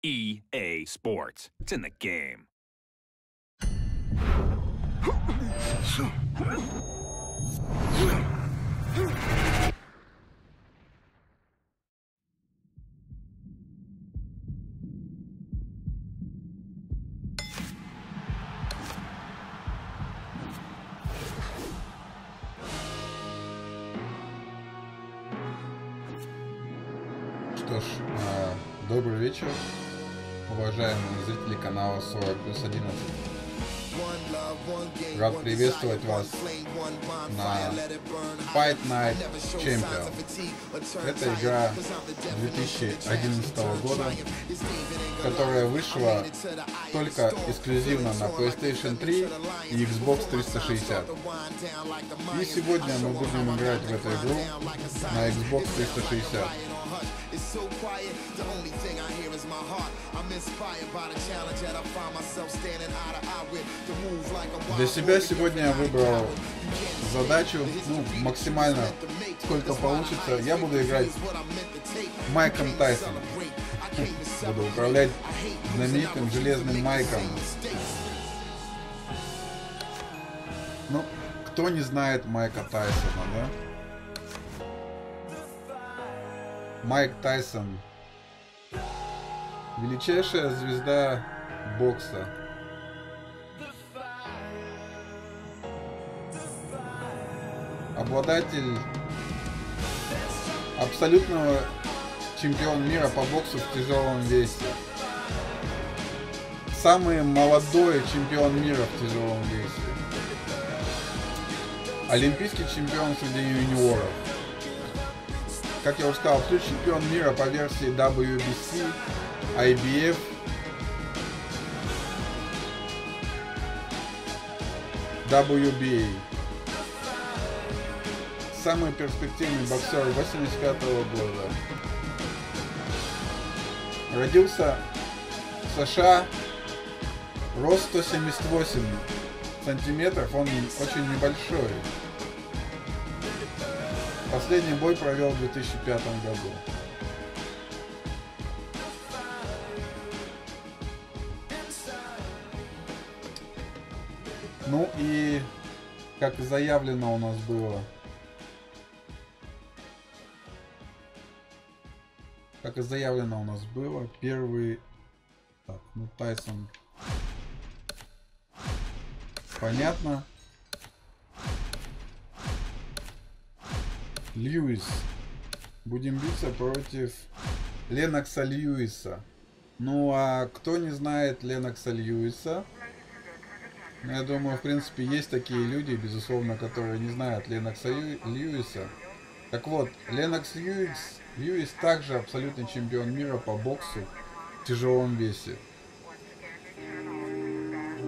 EA Sports. It's in the game. Что ж, добрый вечер, уважаемые зрители канала 40+11. Рад приветствовать вас на Fight Night Champion. Это игра 2011 года, которая вышла только эксклюзивно на PlayStation 3 и Xbox 360. И сегодня мы будем играть в эту игру на Xbox 360. Для себя сегодня я выбрал задачу, максимально сколько получится. Я буду играть Майком Тайсоном. Буду управлять знаменитым железным Майком. Ну, кто не знает Майка Тайсона, да? Майк Тайсон — величайшая звезда бокса. Обладатель абсолютного чемпиона мира по боксу в тяжелом весе. Самый молодой чемпион мира в тяжелом весе. Олимпийский чемпион среди юниоров. Как я уже сказал, чемпион мира по версии WBC, IBF, WBA. Самый перспективный боксер 85-го года. Родился в США, рост 178 сантиметров, он очень небольшой. Последний бой провел в 2005 году. Ну и, как заявлено у нас было, первый... Так, Тайсон. Понятно. Льюис. Будем биться против Ленокса Льюиса. Ну а кто не знает Ленокса Льюиса? Я думаю, в принципе, есть такие люди, безусловно, которые не знают Ленокса Льюиса. Так вот, Ленокс Льюис также абсолютный чемпион мира по боксу в тяжелом весе.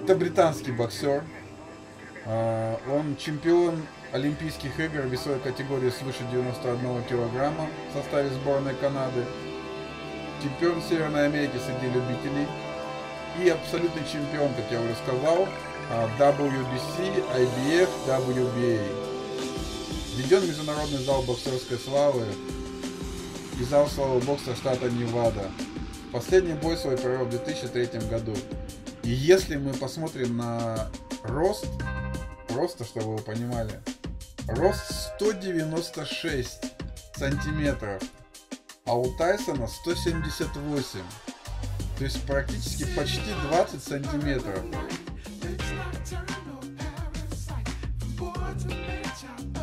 Это британский боксер. Он чемпион Олимпийских игр весовой категории свыше 91 килограмма в составе сборной Канады. Чемпион Северной Америки среди любителей. И абсолютный чемпион, как я уже сказал, WBC, IBF, WBA. Введен в Международный зал боксерской славы и зал славы бокса штата Невада. Последний бой свой провел в 2003 году. И если мы посмотрим на рост, просто чтобы вы понимали, рост 196 сантиметров, а у Тайсона 178. То есть практически почти 20 сантиметров.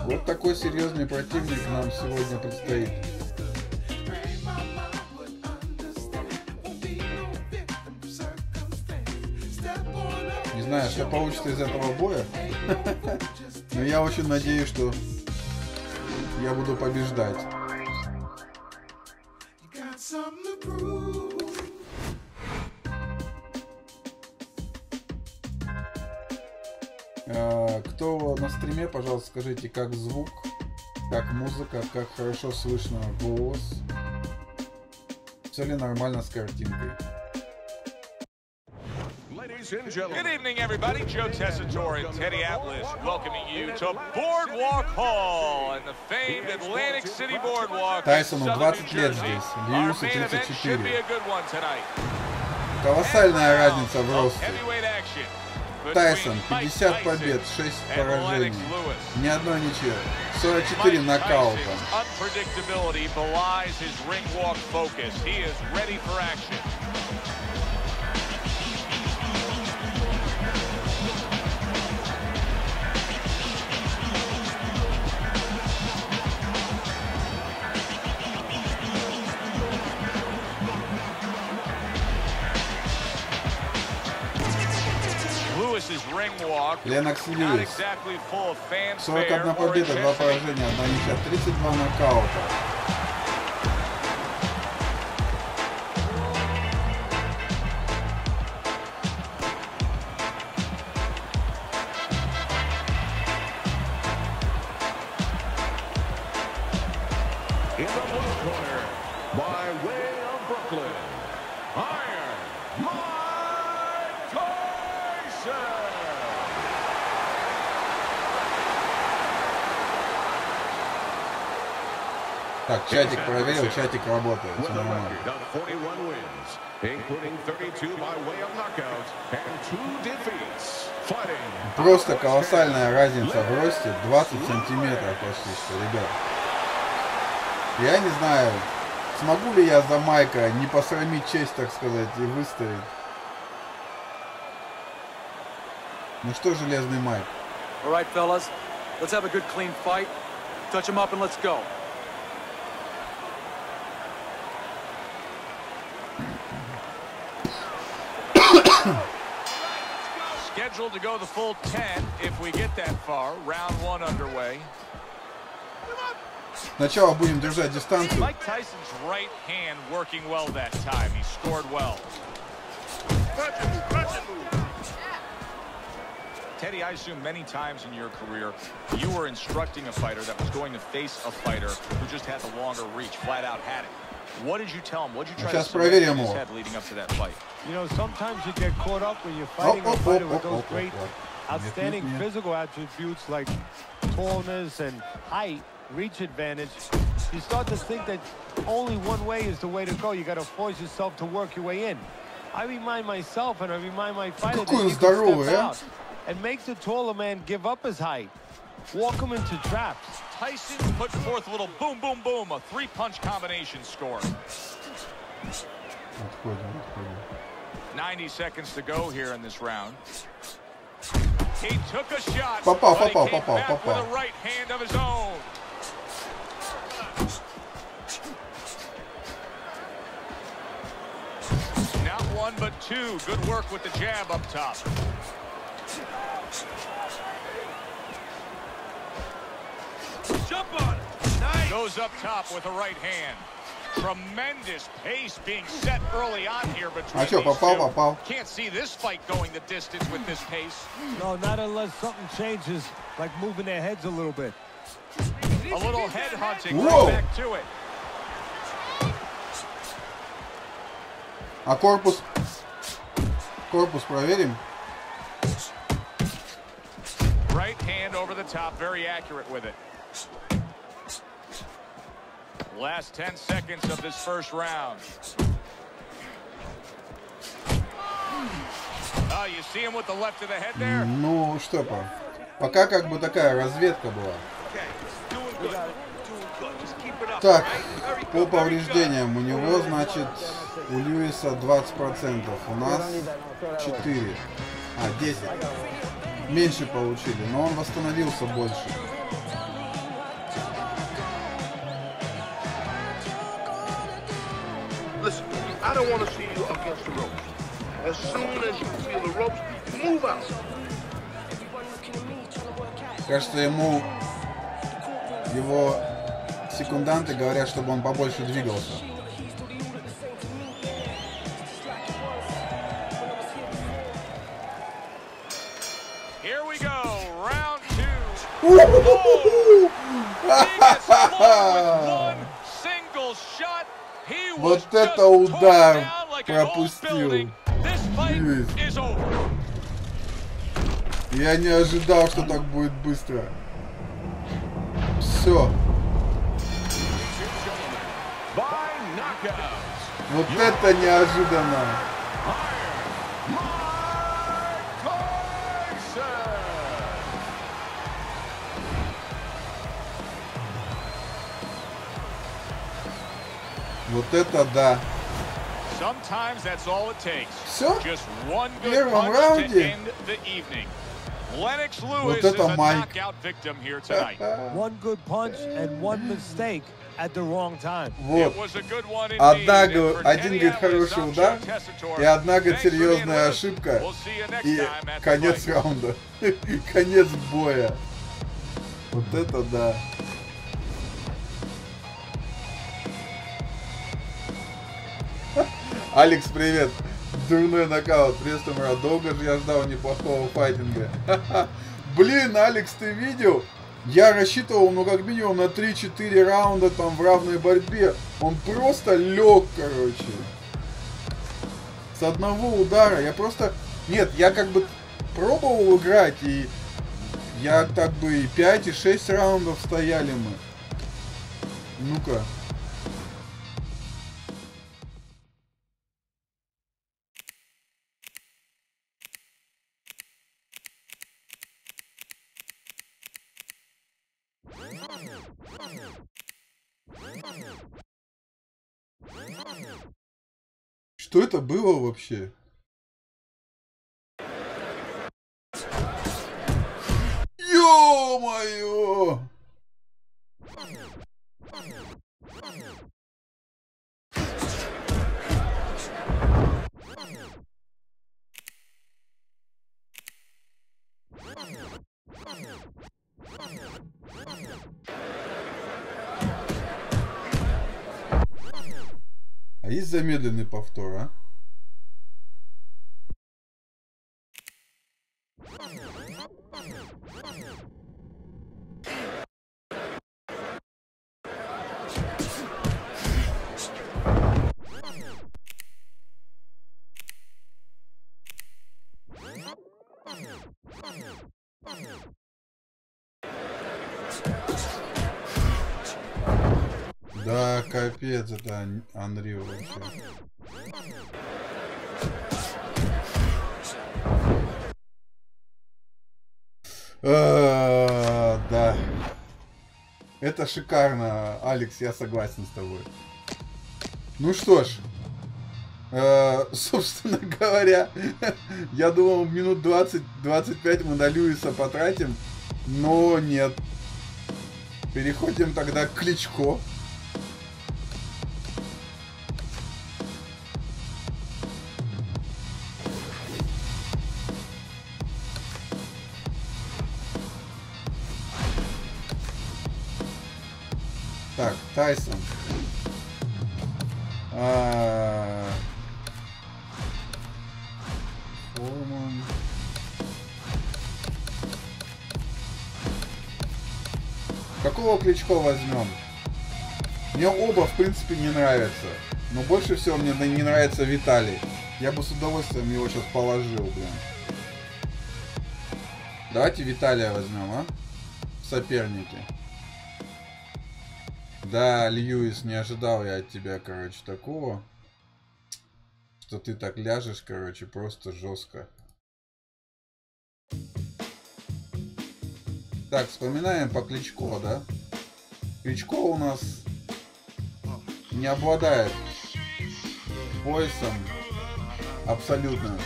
Вот такой серьезный противник нам сегодня предстоит. Не знаю, что получится из этого боя, но я очень надеюсь, что я буду побеждать. Кто на стриме, пожалуйста, скажите, как звук, как музыка, как хорошо слышно голос. Все ли нормально с картинкой? Good evening, everybody. Joe Tessitore and Teddy Atlas welcoming you to Boardwalk Hall and the famed Atlantic City Boardwalk. Тайсону 20 лет здесь, Льюису 34. Колоссальная разница в росте. Тайсон 50 побед, 6 поражений, ни одной ничьей, 44 нокаута. Ленокс Льюис. 41 победа, 2 поражения, 1 ничья, 32 нокаута. In the blue corner, by way of Brooklyn, Iron Mike Tyson. Так, чатик проверил, чатик работает. Все нормально. Просто колоссальная разница в росте, 20 сантиметров почти что, ребят. Я не знаю, смогу ли я за Майка не посрамить честь, так сказать, и выставить. Ну что, железный Майк? All right, fellas, let's have a good clean fight. Touch him up and let's go. Scheduled to go the full 10 if we get that far. Round 1 underway. Сначала будем держать дистанцию. Mike Tyson's right hand working well that time. He scored well. Teddy, I assume many times in your career you were instructing a fighter that was going to face a fighter who just had the longer reach, flat out had it. What did you tell him? What did you try to say in his head leading up to that fight? You know, sometimes you get caught up when you're fighting a fighter with those great, outstanding physical attributes like tallness and height, reach advantage. You start to think that only one way is the way to go. You got to force yourself to work your way in. I remind myself and I remind my fighter that you can step out and make the taller man give up his height. Walk him into traps. Tyson put forth a little boom, boom, boom, a 3-punch combination score. 90 seconds to go here in this round. He took a shot, but he came back with a right hand of his own. Not one, but two. Good work with the jab up top. Jump on it. Nice. Goes up top with a right hand. Tremendous pace being set early on here between these two. Can't see this fight going the distance with this pace. No, not unless something changes, like moving their heads a little bit. A little head hunting. Right back to it. А корпус? Корпус проверим. Right hand over the top, very accurate with it. Last 10 seconds of this first round. Oh, you see him with the left of the head there? Ну, что пока как бы такая разведка была. Так, по повреждениям у него, значит, у Льюиса 20%, у нас 4, 10. Меньше получили, но он восстановился больше. Listen, I don't want to see you against the ropes. As soon as you feel the ropes, move out. Кажется, ему его секунданты говорят, чтобы он побольше двигался. Here we go. Вот это удар пропустил. Я не ожидал, что так будет быстро. Все. Вот это неожиданно. Вот это да. Все? В первом раунде? Вот это Майк. One good punch and one mistake at the wrong time. Вот. Один, говорит, хороший удар, и одна, говорит, серьезная ошибка, и конец раунда. Конец боя. Вот это да. Алекс, привет. Дурной нокаут. Приветствую, Мурат. Долго же я ждал неплохого файтинга. Блин, Алекс, ты видел? Я рассчитывал, ну, как минимум на 3-4 раунда там в равной борьбе. Он просто лег, короче. С одного удара. Я просто... Нет, я как бы пробовал играть, и я так бы и 5, и 6 раундов стояли мы. Ну-ка. Что это было вообще? Ё-моё! А есть замедленный повтор, а? Да, капец, это Unreal вообще. Да. Это шикарно, Алекс, я согласен с тобой. Ну что ж. Собственно говоря, я думал, минут 20-25 мы на Льюиса потратим, но нет. Переходим тогда к Klitschko. Так, Тайсон. Форман. Какого Klitschko возьмем? Мне оба, в принципе, не нравятся. Но больше всего мне не нравится Виталий. Я бы с удовольствием его сейчас положил, блин. Давайте Виталия возьмем, а? Соперники. Да, Льюис, не ожидал я от тебя, короче, такого. Что ты так ляжешь, короче, просто жестко. Так, вспоминаем по Klitschko, да? Klitschko у нас не обладает поясом абсолютно.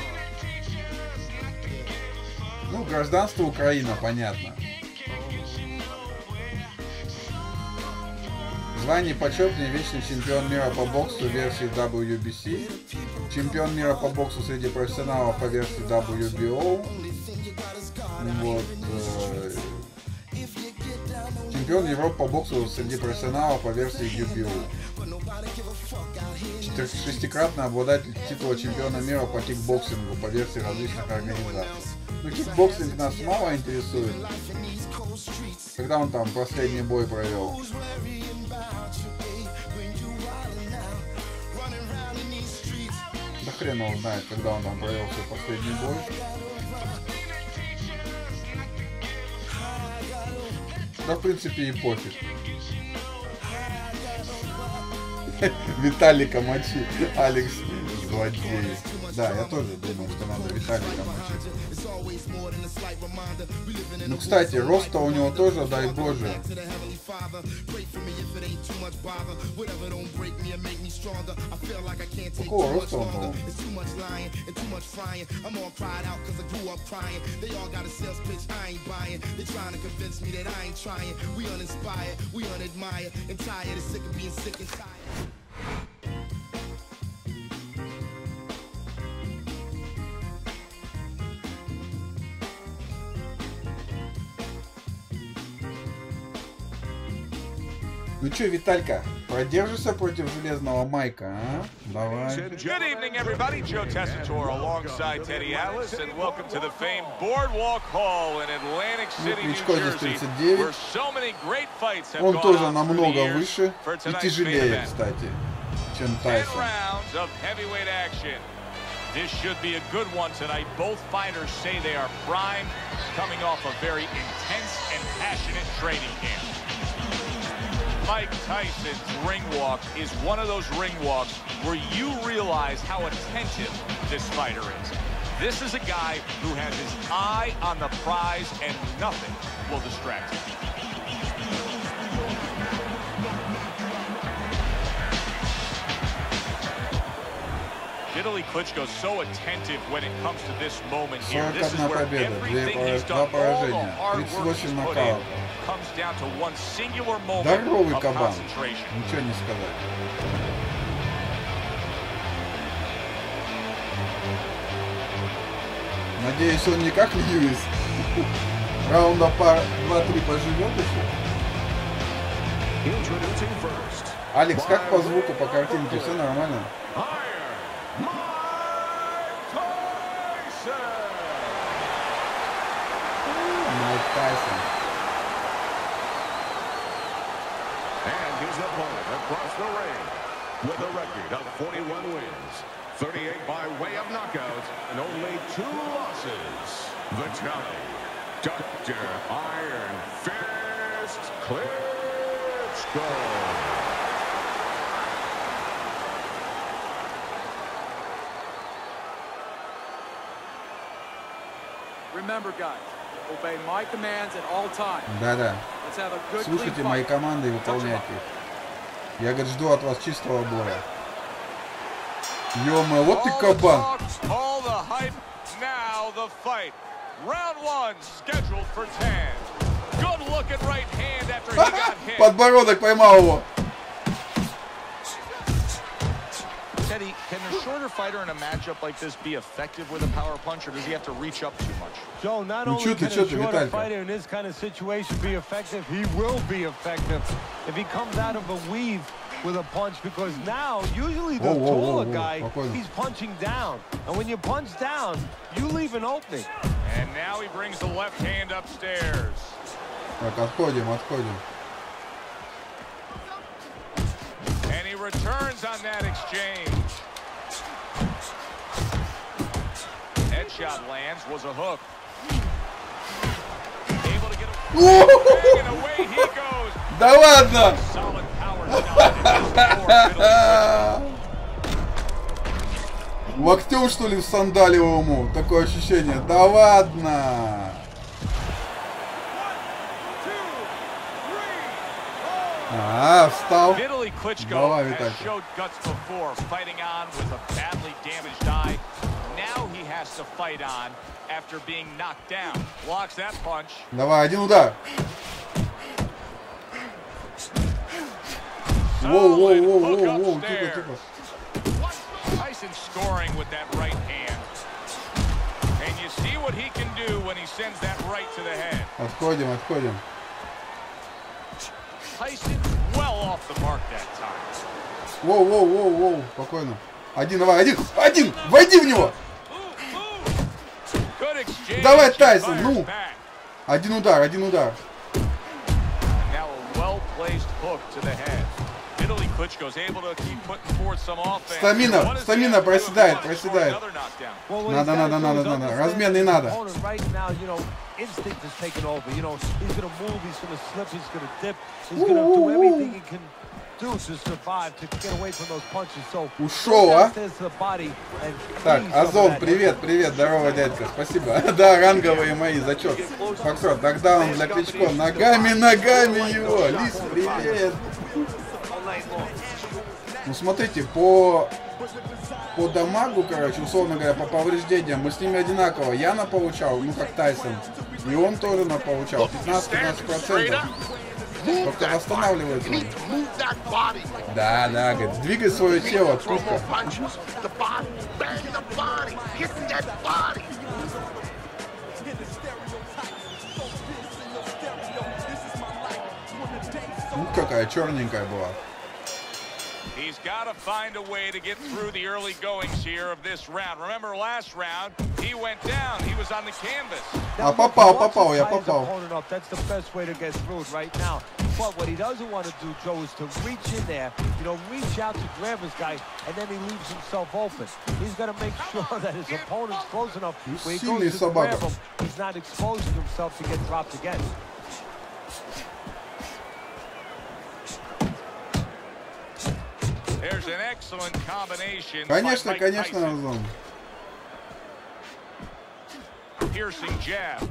Ну, гражданство Украина, понятно. Звание почетный, вечный чемпион мира по боксу версии WBC, чемпион мира по боксу среди профессионалов по версии WBO, вот, чемпион Европы по боксу среди профессионалов по версии UBO, шестикратный обладатель титула чемпиона мира по кикбоксингу по версии различных организаций. Но кикбоксинг нас мало интересует. Когда он там последний бой провел? Да хрен его знает, когда он там провел свой последний бой. Да, в принципе, и пофиг. Виталика мочи. Алекс злодей. Да, я тоже думаю, что надо Виталика мочить. Ну, кстати, роста у него тоже, дай боже. Какого роста он был? Ну чё, Виталька, продержишься против железного Майка, а? Давай. Good evening, everybody. Joe Tessitore alongside Teddy Atlas, and welcome to the famed Boardwalk Hall in Atlantic City, New Jersey, where so many great fights have gone on. Он тоже намного выше и тяжелее, кстати, чем Тайсон. This should be a good one tonight. Both fighters say they are primed, coming off a very intense and passionate training camp. Mike Tyson's ring walk is one of those ring walks where you realize how attentive this fighter is. This is a guy who has his eye on the prize and nothing will distract him. Italy Klitschko so attentive when it comes to this moment here. This is where everything he's done, all the hard work he's put in, comes down to one singular moment of concentration. Ничего не сказать. Надеюсь, он не как Льюис. Раунда 2-3 поживет еще. Алекс, как по звуку, по картинке, все нормально? Тайсон. And his opponent across the ring with a record of 41 wins, 38 by way of knockout, and only 2 losses. The challenge, Dr. Iron Fist Klitschko. Remember, guys. Obey my commands at all times. Да-да. Слушайте мои команды и выполняйте их. Я, говорит, жду от вас чистого боя. Ё-моё, вот ты кабан. Подбородок поймал его. Teddy, can a shorter fighter in a matchup like this be effective with a power punch, or does he have to reach up too much? Joe, not only can a shorter fighter in this kind of situation be effective, he will be effective if he comes out of a weave with a punch, because now, usually the taller guy, he's punching down. And when you punch down, you leave an opening. And now he brings the left hand upstairs. Так, отходим. And he returns on that exchange. Headshot lands, was a hook. Able to get away, and away he goes. Да ладно! Solid power shot. Локтем, что ли, всандалил ему? Такое ощущение. Да ладно! Встал. Давай, Виталий. Давай, один удар. Воу, тихо. Tyson scoring with that right hand. And you see what he can do when he sends that right to the head. Отходим. Tyson well off the mark that time. Воу, спокойно. Давай, один, войди в него. Давай, Тайсон, ну. Один удар. placed hook to the head. Italy Klitschko's able to keep putting forth some offense. Стамина проседает. Надо. Размен не надо. Instinct is taking over. You know, he's going to move, he's going to slip, he's going to dip, he's going to do everything he can do to survive, to get away from those punches. So, ушел, а? Так, Озон, привет, здорово, дядька, спасибо. Да, ранговые мои, зачет. Фокстрот, нокдаун для Кличко, ногами его. Лис, привет. Ну, смотрите, по дамагу, короче, условно говоря, по повреждениям, мы с ними одинаково. Я наполучал, ну как Тайсон, и он тоже наполучал 15-15%. Только восстанавливается он. Да, говорит, двигай свое тело, тупо. Ух, какая черненькая была. He's got to find a way to get through the early goings here of this round. Remember last round, he went down. He was on the canvas. А попал, я попал. That's the best way to get through it right now. But what he doesn't want to do, Joe, is to reach in there, you know, reach out to grab his guy, and then he leaves himself open. He's got to make sure that his opponent's close enough where he goes to grab him, he's not exposing himself to get dropped again. There's an excellent combination. Конечно, Озон. Piercing jab.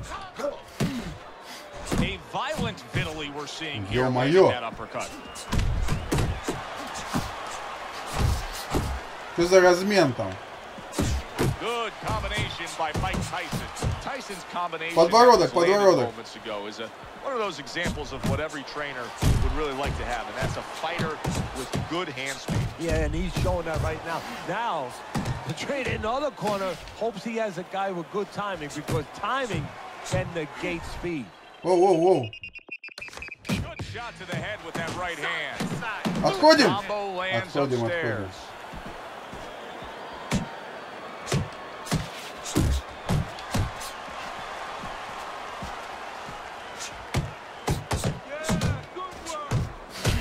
A violent Vitaly we're seeing here. That uppercut. Что за размен там? Good combination by Mike Tyson. Tyson's combination подбородок. Moments ago is one of those examples of what every trainer would really like to have, and that's a fighter with good hand speed. Yeah, and he's showing that right now. Now, the trainer in the other corner hopes he has a guy with good timing, because timing can negate speed. Whoa. Good shot to the head with that right hand. Отходим. Combo lands upstairs.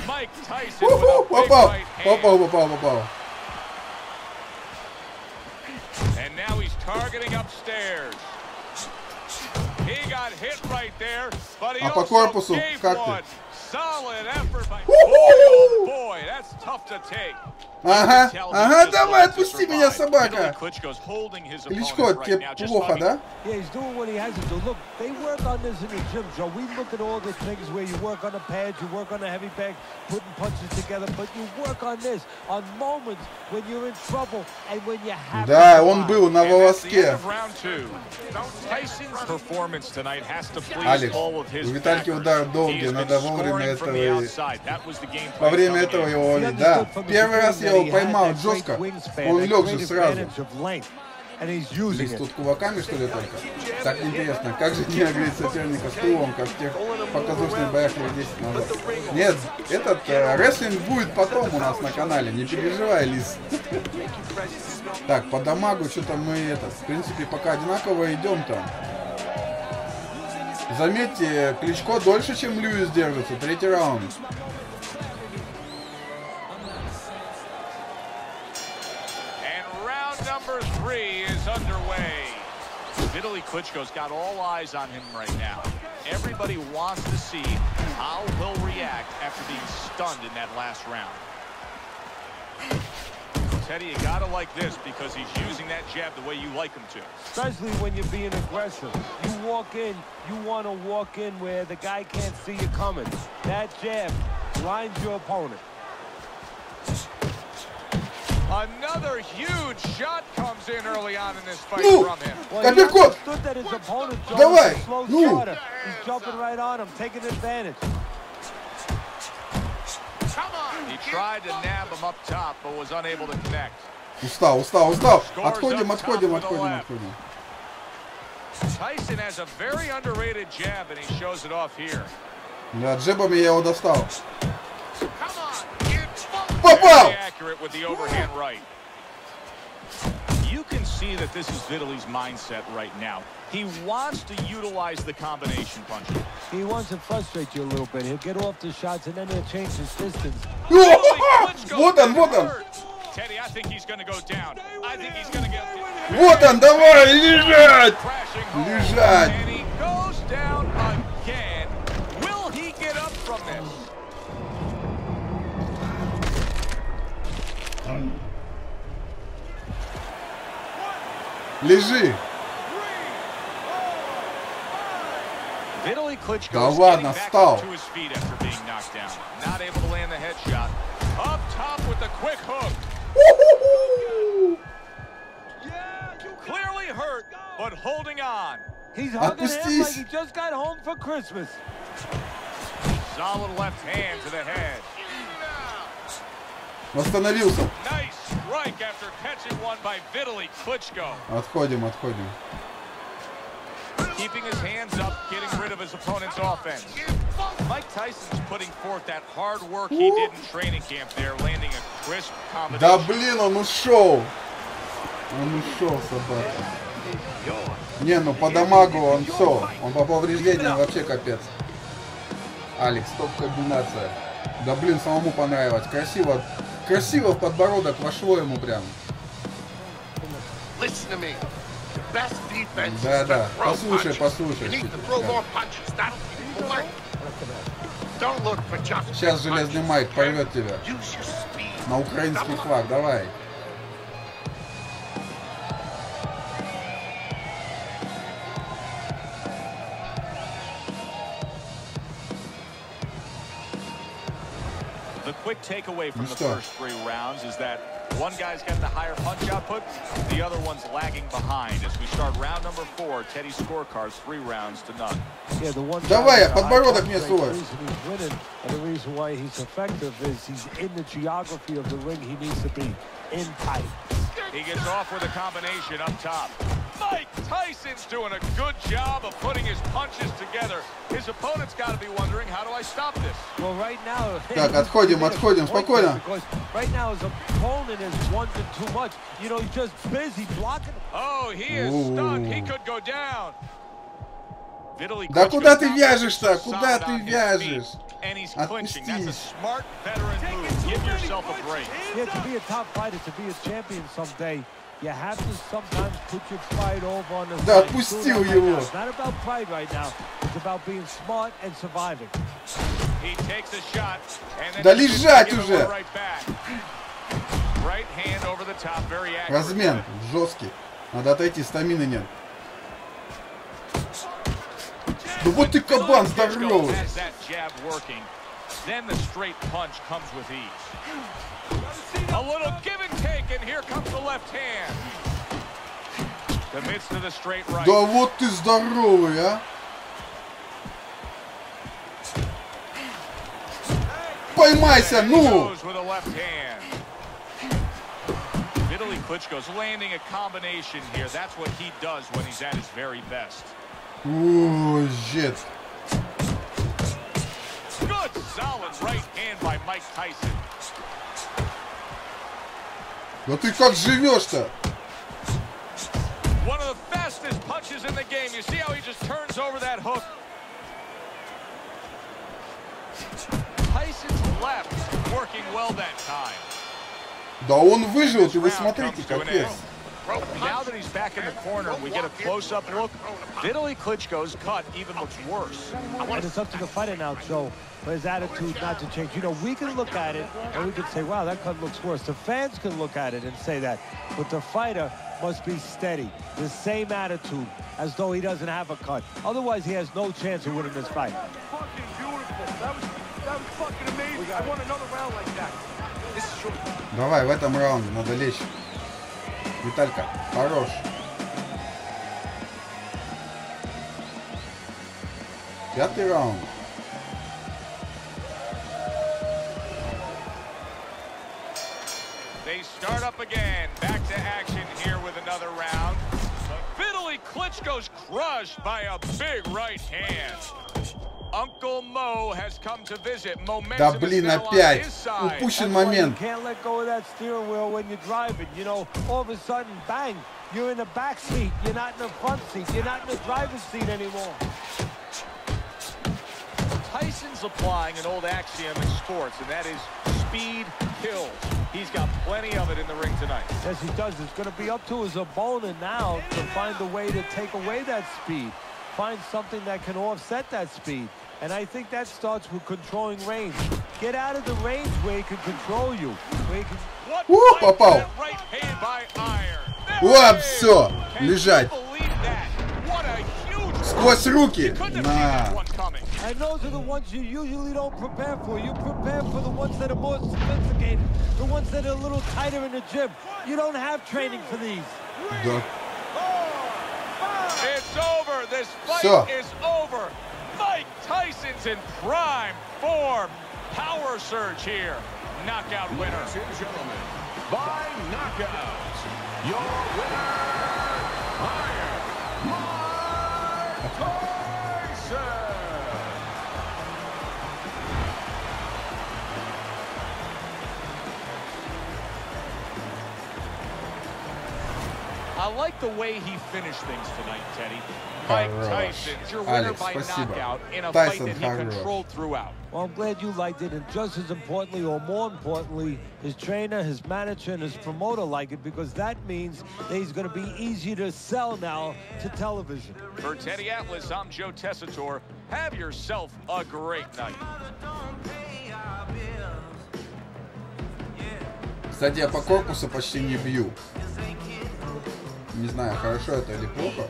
Mike Tyson with a big right hand. Попал. And now he's targeting upstairs. He got hit right there, but he also gave one. Solid effort by oh boy, that's tough to take. Ага, давай, отпусти меня, собака. Кличко, тебе плохо, да? Yeah, he's doing what he has to do. Look, they work on this in the gym, Joe. We look at all the things where you work on the pads, you work on the heavy bag, putting punches together, but you work on this, on moments when you're in trouble and when you have. Да, он был на волоске. Алекс, у Витальки удар долгий, надо вовремя этого. Во время этого его ловить. Да, первый раз я его поймал жестко, он лег же сразу. Здесь тут кулаками, что ли, только? Так интересно, как же не огреть соперника стулом, как в тех показушных боях лет 10 назад? Нет, этот рестлинг будет потом у нас на канале, не переживай, Лис. Так, по дамагу что-то мы, в принципе, пока одинаково идем-то. Заметьте, Кличко дольше, чем Льюис держится, третий раунд. Number 3 is underway. Vitaly Klitschko's got all eyes on him right now. Everybody wants to see how he'll react after being stunned in that last round. Teddy, you gotta like this because he's using that jab the way you like him to. Especially when you're being aggressive. You walk in, you want to walk in where the guy can't see you coming. That jab blinds your opponent. Another huge shot comes in early on in this fight from him. Капелькот! Давай! Ну! He's jumping right on him, taking advantage. He tried to nab him up top, but was unable to connect. Устал. Отходим. Tyson has a very underrated jab, and he shows it off here. Да, джебами я его достал. Попал! Accurate with the overhand right. You can see that this is Vitaly's mindset right now. He wants to utilize the combination punch. He wants to frustrate you a little bit. He'll get off the shots and then he'll change his distance. Вот он, вот он. Teddy, I think he's going to go down. I think he's going to get. Вот он, давай, лежать! Лежать! And he goes down again. Will he get up from this? Лежи! Vitaly Klitschko Да ладно, встал! to his feet after being knocked down. Not able to land the headshot. Up top with the quick hook. Clearly hurt, but holding on. He's hugging him like he just got home for Christmas. Solid left hand to the head. Восстановился. Nice strike after catching one by Vitaly Klitschko. Отходим, отходим. Keeping his hands up, getting rid of his opponent's offense. Mike Tyson's putting forth that hard work he did in training camp there, landing a crisp combination. Да блин, он ушел. Он ушел, собака. Не, ну по дамагу он все. Он по повреждениям вообще капец. Алекс, топ-комбинация. Да блин, самому понравилось. Красиво. Красиво в подбородок вошло ему прям. Да, послушай, послушай. Сейчас железный майк порвет тебя. На украинский флаг, давай. The quick takeaway from the first 3 rounds is that one guy's got the higher punch output, the other one's lagging behind. As we start round number 4, Teddy's scorecard 3 rounds to none. Yeah, the one Давай, подбородок мне свой. The reason why he's effective is he's in the geography of the ring he needs to be, in tight. He gets off with a combination up top. Mike Tyson's doing a good job of putting his punches together. His opponent's got to be wondering, how do I stop this? Well, right now... Так, отходим, отходим, спокойно. Right now his opponent is wanting too much. You know, he's just busy blocking. Oh, he is stuck. He could go down. Да куда ты вяжешь-то? Куда ты вяжешь? And he's clinching. That's a smart veteran move. Give yourself a break. Yeah, to be a top fighter, to be a champion someday, you have to sometimes put your pride over on the side. Да отпустил его. It's not about pride right now. It's about being smart and surviving. He takes a shot and then да лежать уже. Right back. Right hand over the top, very accurate. Размен жесткий. Надо отойти, стамины нет. Ну вот ты кабан здоровый. Then the straight punch comes with ease. A little give and take, and here comes the left hand. Commits to the straight right. Да вот ты здоровый, а. Поймайся, ну. Vitaly Klitschko's landing a combination here. That's what he does when he's at his very best. О, жесть. Good solid right hand by Mike Tyson. Да ты как живешь-то? One of the fastest punches in the game. You see how he just turns over that hook? Tyson's left working well that time. Да он выжил, вы смотрите, капец. Now that he's back in the corner, we get a close-up look. Vitaly Klitschko's cut even looks worse. And it's up to the fighter now, Joe, for his attitude not to change. You know, we can look at it and we can say, wow, that cut looks worse. The fans can look at it and say that. But the fighter must be steady, the same attitude, as though he doesn't have a cut. Otherwise, he has no chance of winning this fight. Fucking beautiful. That was fucking amazing. I want another round like that. This is your... Давай, в этом раунде надо лечь. Виталька, хорош. Пятый раунд. They start up again. Back to action here with another round. Vitaly Klitschko's crushed by a big right hand. Да блин, опять! Упущен момент. Tyson's applying an old axiom in sports, and that is speed kills. He's got plenty of it in the ring tonight. Yes, he does. It's going to be up to his opponent now to find a way to take away that speed. Find something that can offset that speed. And I think that starts with controlling range. Get out of the range where he can control you. Where he can... Попал. Вот, все. Лежать. Сквозь руки. На. And those are the ones you usually don't prepare for. You prepare for the ones that are more sophisticated, the ones that are a little tighter in the gym. You don't have training for these. Да. It's over. This fight is over. Mike Tyson's in prime form. Power surge here. Knockout winner. Ladies and gentlemen, by knockout, your winner, Mike Tyson. I like the way he finished things tonight, Teddy. Mike Tyson's your winner by knockout in a fight that he controlled throughout. Well, I'm glad you liked it, and just as importantly, or more importantly, his trainer, his manager, and his promoter like it, because that means that he's going to be easy to sell now to television. For Teddy Atlas, I'm Joe Tessitore. Have yourself a great night. Кстати, я по корпусу почти не бью. Не знаю, хорошо это или плохо.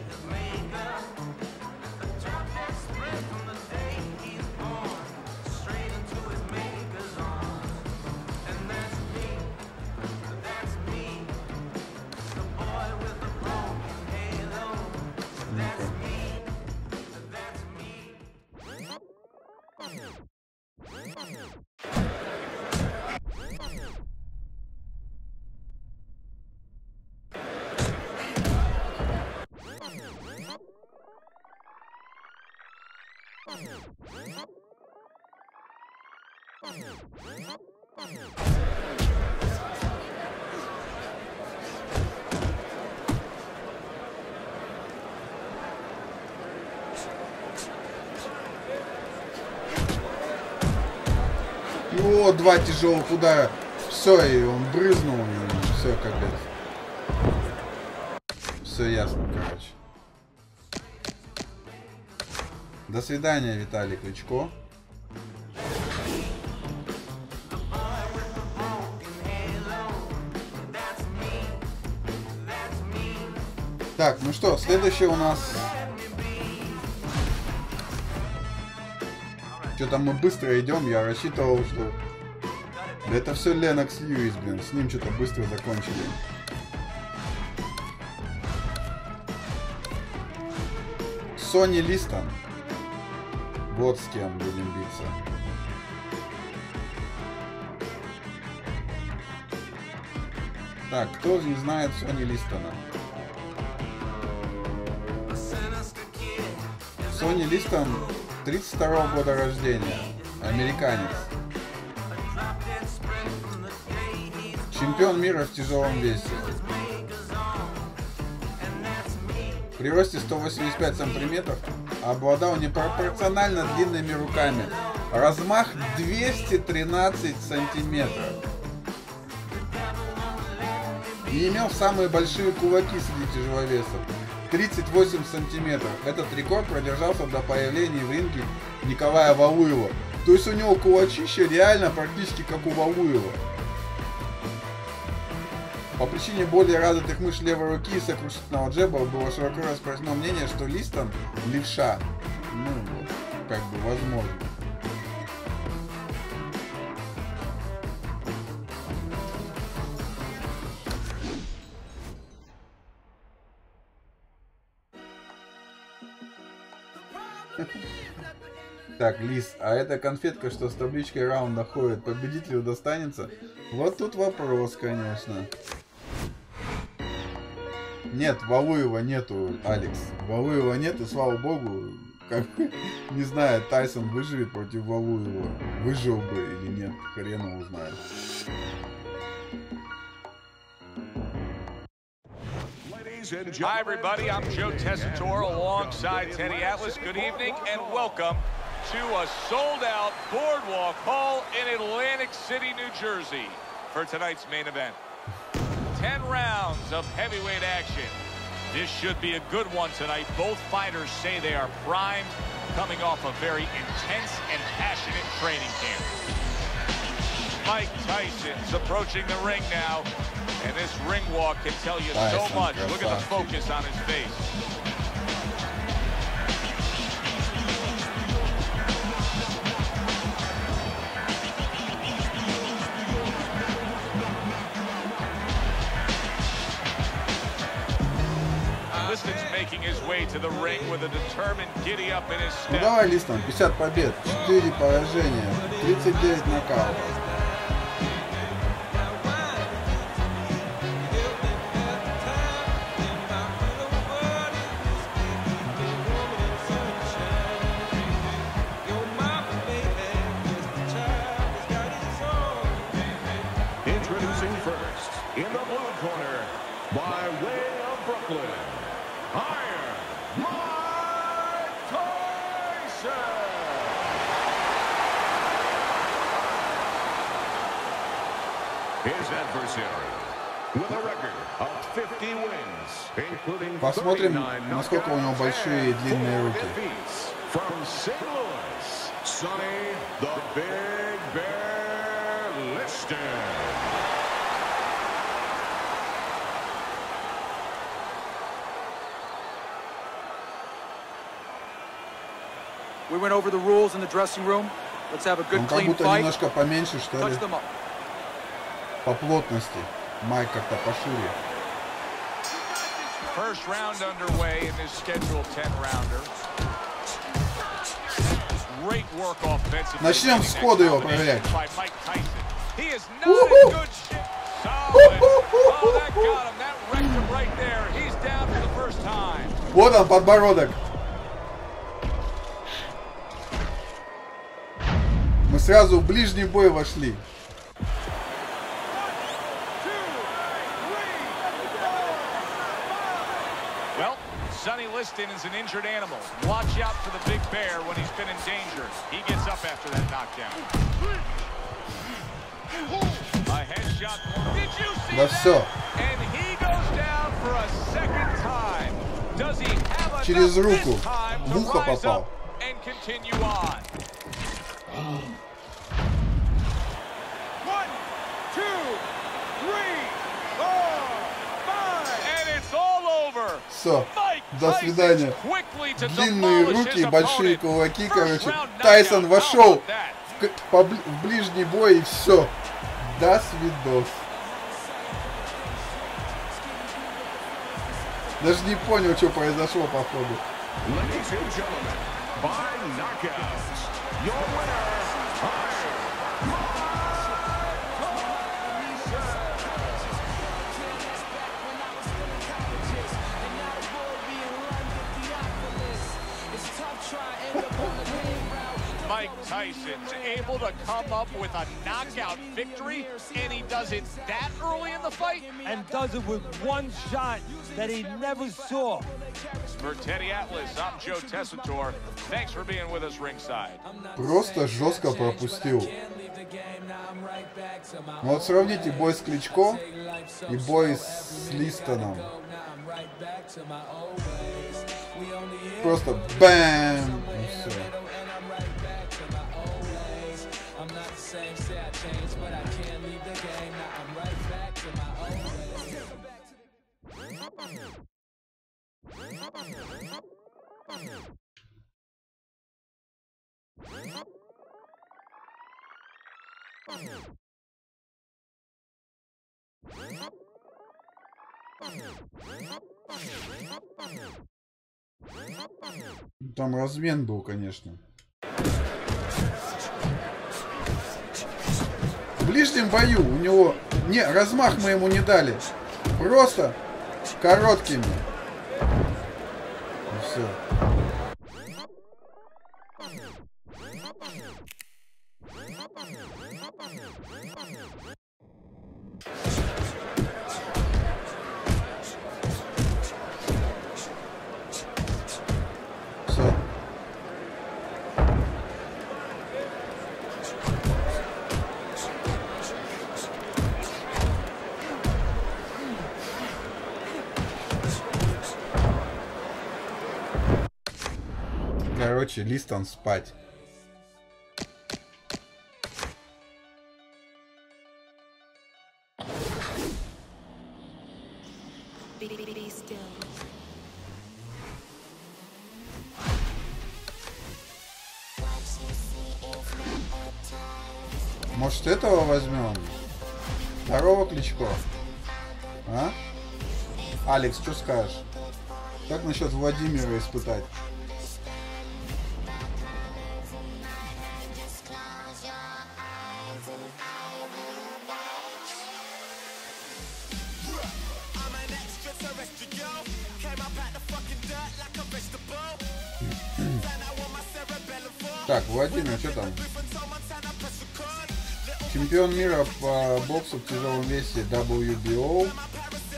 О, два тяжелых удара. Все, и он брызнул. Все, капец. Все ясно, короче. До свидания, Виталий Кличко. Так, ну что, следующее у нас... Что-то мы быстро идем, я рассчитывал, что... Да это все Ленокс Льюис, блин, с ним что-то быстро закончили. Sony Liston. Вот с кем будем биться. Так, кто не знает Sony Liston? Sony Liston 32-го года рождения. Американец. Чемпион мира в тяжелом весе. При росте 185 сантиметров обладал непропорционально длинными руками. Размах 213 сантиметров. И имел самые большие кулаки среди тяжеловесов. 38 сантиметров. Этот рекорд продержался до появления в ринге Николая Валуева. То есть у него кулачище реально практически как у Валуева. По причине более развитых мышц левой руки и сокрушительного джеба было широко распространено мнение, что Liston левша. Ну, вот, как бы возможно. Так, Лис, а эта конфетка, что с табличкой раунда ходит, победителю достанется? Вот тут вопрос, конечно. Нет, Валуева нету, Алекс. Валуева нету, слава богу. Как, не знаю, Тайсон выживет против Валуева. Выжил бы или нет, хрен его знает. Hi everybody, I'm Joe Tessitore alongside Teddy Atlas. Good evening and welcome to a sold-out Boardwalk Hall in Atlantic City, New Jersey for tonight's main event. 10 rounds of heavyweight action. This should be a good one tonight. Both fighters say they are primed, coming off a very intense and passionate training camp. Mike Tyson's approaching the ring now, and this ring walk can tell you so much. Look at the focus on his face. Liston's making his way to the ring with a determined giddy up in his step. Ну давай, Liston, 50 побед, 4 поражения, 39 нокаутов. Introducing first, in the blue corner, by way of Brooklyn, his adversary, with a record of 50 wins, including Посмотрим, насколько у него большие и длинные руки. From St. Louis, Sonny the Big Bear Liston. We went over the rules in the dressing room. Let's have a good Он как clean будто fight. немножко поменьше, что ли, Touch them up. по плотности. Майк как-то пошире. First round underway in this scheduled 10-rounder. Great work offensively. Начнем сходу его проверять. He is not in good shape. Solid. Oh, that got him. That wrecked him right there. He's down for the first time. Вот он, подбородок. Мы сразу в ближний бой вошли. Well, Sonny Liston is an injured animal. Watch out for the big bear when he's been in danger. He gets up after that knockdown. A headshot. Did you see that? Все. And he goes down for a second time. Does he have Через enough руку. this time В to ухо rise попал. up and continue on? 1, 2, 3, 4, 5. And it's all over. Все. Mike До Tyson свидания. quickly to Длинные demolish руки, his большие opponent. кулаки, First короче. round knockout. Тайсон How вошел about that? в ближний бой и все. До свидос. Даже не понял, что произошло по ходу. Ladies and gentlemen, by knockouts, your winner, Mike Tyson's able to come up with a knockout victory, and he does it that early in the fight? And does it with one shot that he never saw. For Teddy Atlas, I'm Joe Tessitore. Thanks for being with us ringside. Просто жестко пропустил. Ну вот сравните бой с Кличко и бой с Листоном. Просто бэм! И все. Там размен был, конечно. В ближнем бою у него... Не, размах мы ему не дали. Просто короткими. И все. Все. Короче, Liston спать. Может, этого возьмем? Здорово, Кличко. А? Алекс, что скажешь? Как насчет Владимира испытать? Так, Владимир, что там? Чемпион мира по боксу в тяжелом весе WBO,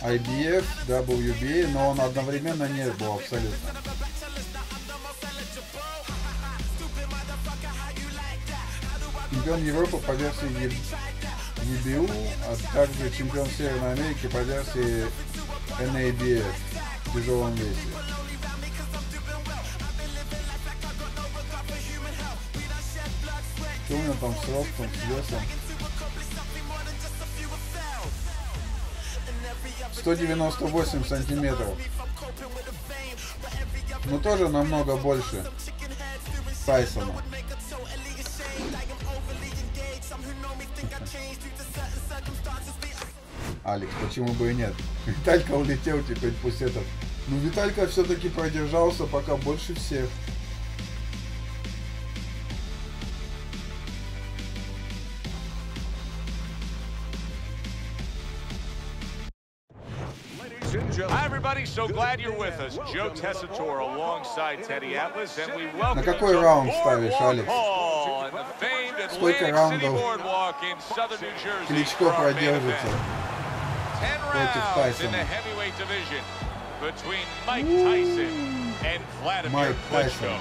IBF, WBA, но он одновременно не был абсолютно. Чемпион Европы по версии EBU, а также чемпион Северной Америки по версии NABF в тяжелом весе. Что у него там с ростом, с весом? 198 сантиметров. Но тоже намного больше Тайсона. Алекс, почему бы и нет? Виталька улетел, теперь пусть этот. Ну, Виталька все-таки продержался пока больше всех. Hi everybody, so glad you're with us. Joe Tessitore alongside Teddy Atlas, and we welcome На какой раунд ставишь, Алекс? Сколько раундов Кличко продержится против Тайсона? Майк Тайсон.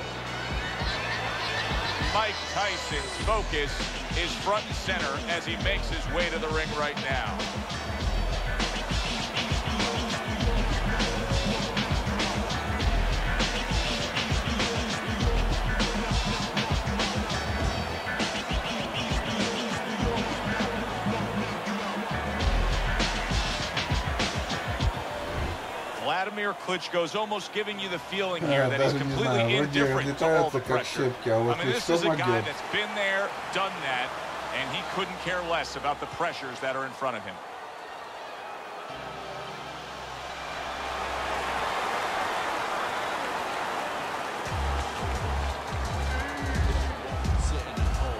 Mike Tyson's focus is front and center as he makes his way to the ring right now. Vladimir Klitschko is almost giving you the feeling here that he's completely indifferent to all the pressure. I mean, this is a guy that's been there, done that, and he couldn't care less about the pressures that are in front of him.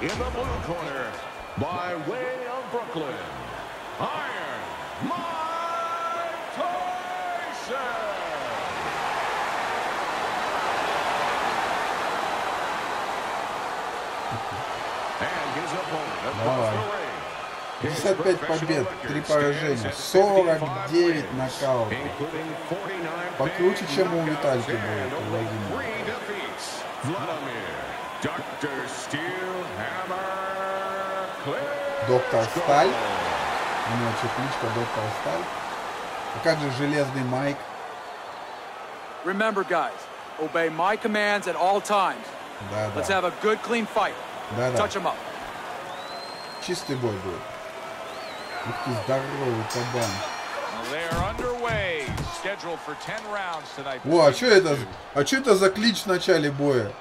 In the blue corner, by way of Brooklyn, Iron Mike Tyson. And his opponent across the ring. 55 побед, 3 поражения, 49 нокаутов. Покруче, чем у Витальки будет, у Владимира. Доктор Сталь. У него что, кличка Доктор Сталь. А как же Железный Майк? Remember, guys, obey my commands at all times. Да, Let's да. have a good, clean fight. Да, да. Touch him up. Чистый бой будет. Ух ты, здоровый кабан. О, а что это за клич в начале боя?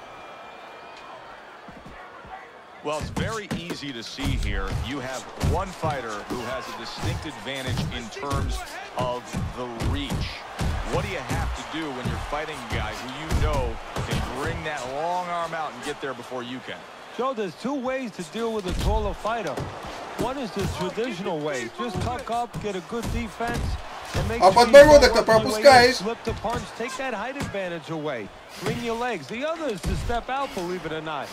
Well, it's very easy to see here. You have one fighter who has a distinct advantage in terms of the reach. What do you have to do when you're fighting a guy who you know can bring that long arm out and get there before you can? Joe, there's 2 ways to deal with a taller fighter. One is the traditional way. Just tuck up, get a good defense, А подбородок-то пропускаешь. Bring your legs. The other is to step out, believe it or not.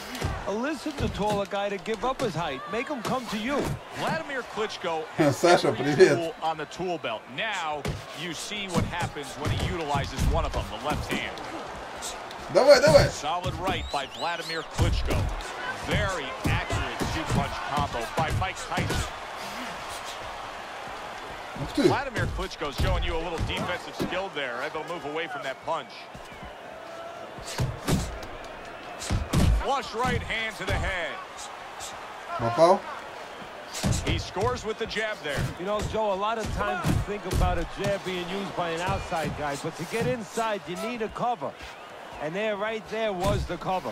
Listen to taller guy to give up his height. Make him come to you. Vladimir Klitschko Саша, привет. on the tool belt. Now you see what happens when he utilizes one of them, the left hand. Давай, давай. Solid right by Vladimir Klitschko. Very accurate two-punch combo by Mike Tyson. Vladimir Klitschko's showing you a little defensive skill there. Able to move away from that punch. Flush right hand to the head. Попал? He scores with the jab there. You know, Joe, a lot of times you think about a jab being used by an outside guy, but to get inside, you need a cover. And there, right there, was the cover.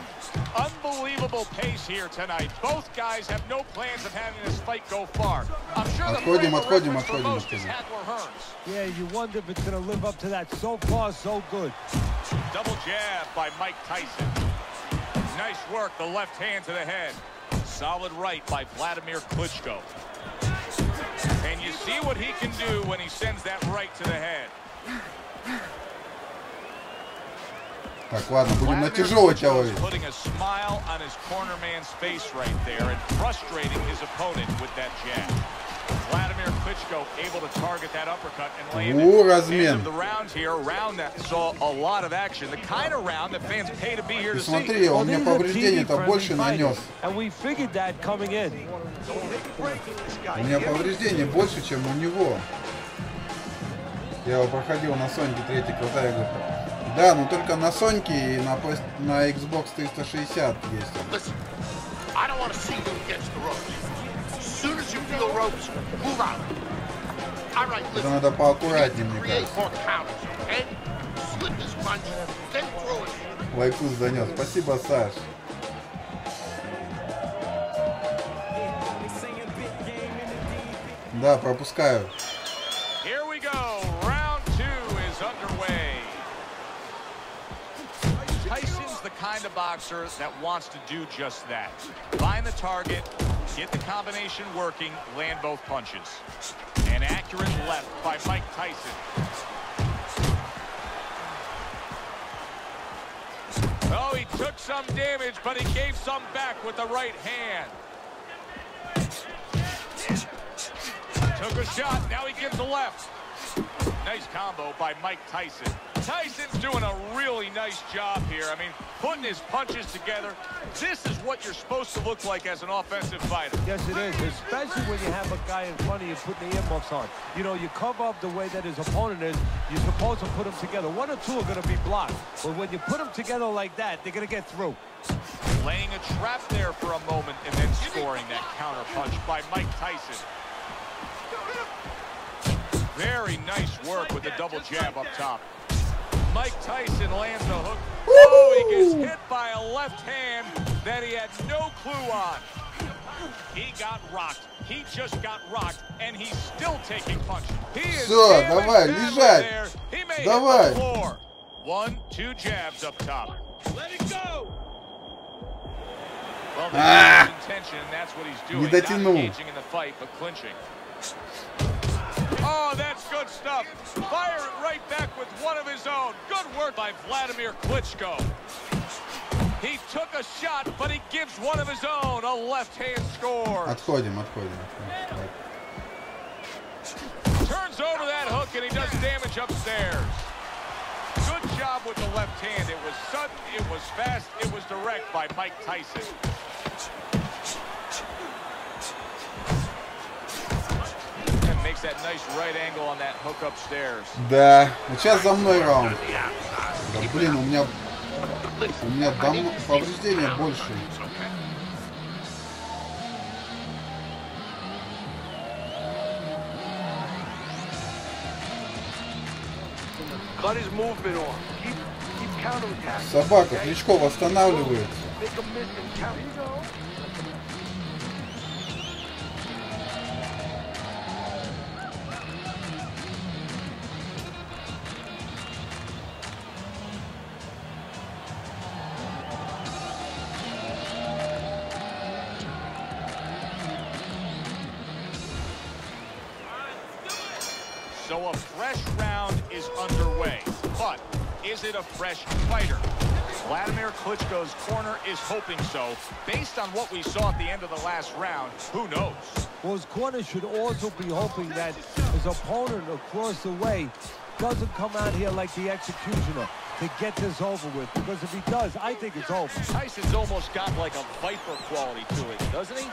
Unbelievable pace here tonight. Both guys have no plans of having this fight go far. I'm sure отходим. Yeah, you wonder if it's going to live up to that. So far, so good. Double jab by Mike Tyson. Nice work, the left hand to the head. Solid right by Vladimir Klitschko. And you see what he can do when he sends that right to the head. Так, ладно, будем на тяжелый тяжелый. Putting a smile on his corner man's face right there and frustrating his opponent with that jab. Vladimir Klitschko able to target that uppercut and land it. The round here, a round that saw a lot of action, the kind of round that fans pay to be here to see. Смотри, он мне повреждений-то больше нанес. And we figured that coming in. У меня повреждений больше, чем у него. Я его проходил на Соньке 3-й крутая игра. Да, но только на Соньке и на Xbox 360 есть. Это надо поаккуратнее, мне кажется. Лайкус занес. Спасибо, Саш. Да, пропускаю. Here we go. Round 2 is underway. Tyson's the kind of boxer that wants to do just that. Find the target, get the combination working, land both punches. An accurate left by Mike Tyson. Oh, he took some damage, but he gave some back with the right hand. Took a shot, now he gives a left. Nice combo by Mike Tyson. Tyson's doing a really nice job here. I mean, putting his punches together. This is what you're supposed to look like as an offensive fighter. Yes, it is, especially when you have a guy in front of you putting the earmuffs on. You know, you cover up the way that his opponent is. You're supposed to put them together. One or two are going to be blocked. But when you put them together like that, they're going to get through. Laying a trap there for a moment and then scoring that counter punch by Mike Tyson. Very nice work with the double jab up top. Mike Tyson lands a hook. Oh, he gets hit by a left hand that he had no clue on. He got rocked. He just got rocked, and he's still taking punches. He is давай, лежать. He may Давай. hit the floor. 1, 2 jabs up top. Let it go. Well, there's intention, and that's what he's doing. Не дотянул. Not engaging in the fight, but clinching. Oh, that's good stuff. Fire it right back with one of his own. Good work by Vladimir Klitschko. He took a shot, but he gives one of his own. A left-hand score. Отходим. Turns over that hook, and he does damage upstairs. Good job with the left hand. It was sudden, it was fast, it was direct by Mike Tyson. Makes that nice right angle on that hook upstairs. Да, сейчас за мной раунд. Да блин, у меня повреждения больше. Собака, Кличко восстанавливается. So a fresh round is underway, but is it a fresh fighter? Vladimir Klitschko's corner is hoping so. Based on what we saw at the end of the last round, who knows? Well, his corner should also be hoping that his opponent across the way doesn't come out here like the executioner to get this over with, because if he does, I think it's over. Tyson's almost got like a viper quality to it, doesn't he?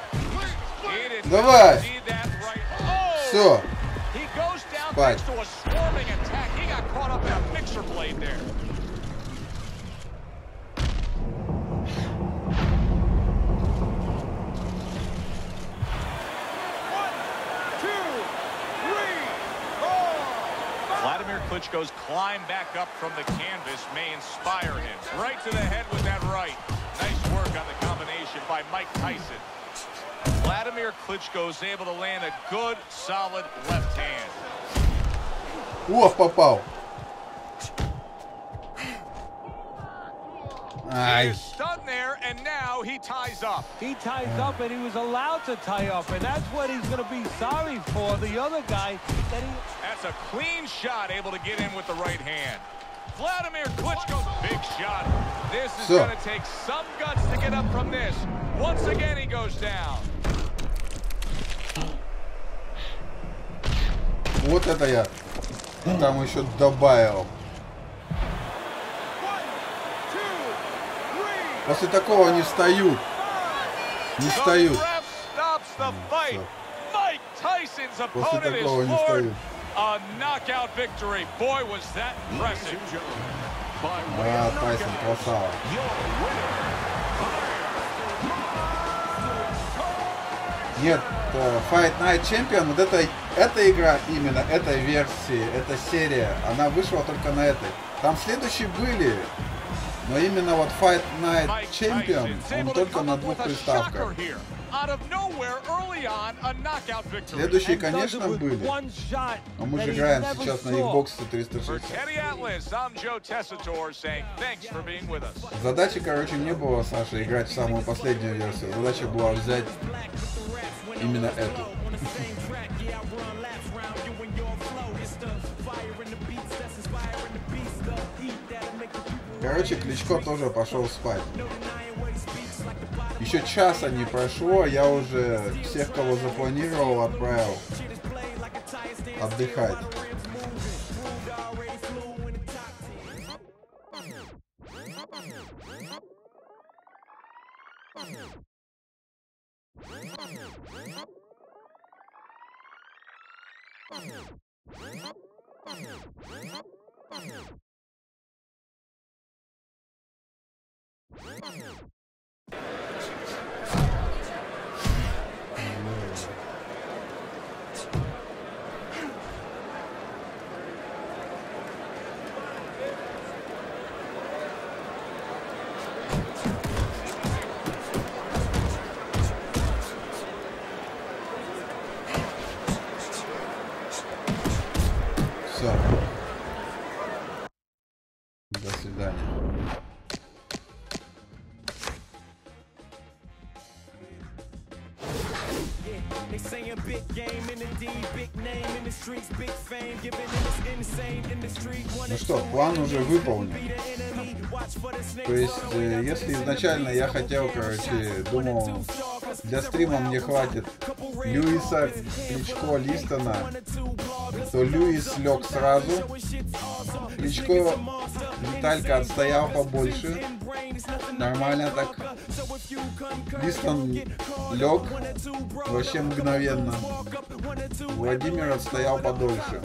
Давай! Все. He goes down thanks to a swarming attack. He got caught up in a mixer blade there. Vladimir Klitschko's climb back up from the canvas may inspire him. Right to the head with that right. Nice work on the combination by Mike Tyson. Vladimir Klitschko's able to land a good, solid left hand. Ох, попал. He's stunned there, and now he ties up. He ties up, and he was allowed to tie up, and that's what he's going to be sorry for. The other guy, that's a clean shot, able to get in with the right hand. Vladimir Klitschko's big shot. This is going to take some guts to get up from this. Once again, he goes down. Вот это я там еще добавил. После такого не встают. Не встают. После такого не встают. A knockout victory. Boy, was that impressive. А, Тайсон, красава. Нет, Fight Night Champion, вот эта игра именно, этой версии, эта серия, она вышла только на этой. Там следующие были, но именно вот Fight Night Champion, он только на двух приставках. Следующие, конечно, были. Но мы же играем сейчас на Xbox 360. Задачи, короче, не было, Саша, играть в самую последнюю версию. Задача была взять именно эту. Короче, Кличко тоже пошел спать. Еще часа не прошло, я уже всех, кого запланировал, отправил отдыхать. Все. До свидания. Ну что, план уже выполнен. То есть, если изначально я хотел, короче, думал, для стрима мне хватит Льюиса, Кличко, Листона, то Льюис лег сразу. Кличко, Виталька отстоял побольше. Нормально так. Листон лег вообще мгновенно. Владимир отстоял подольше.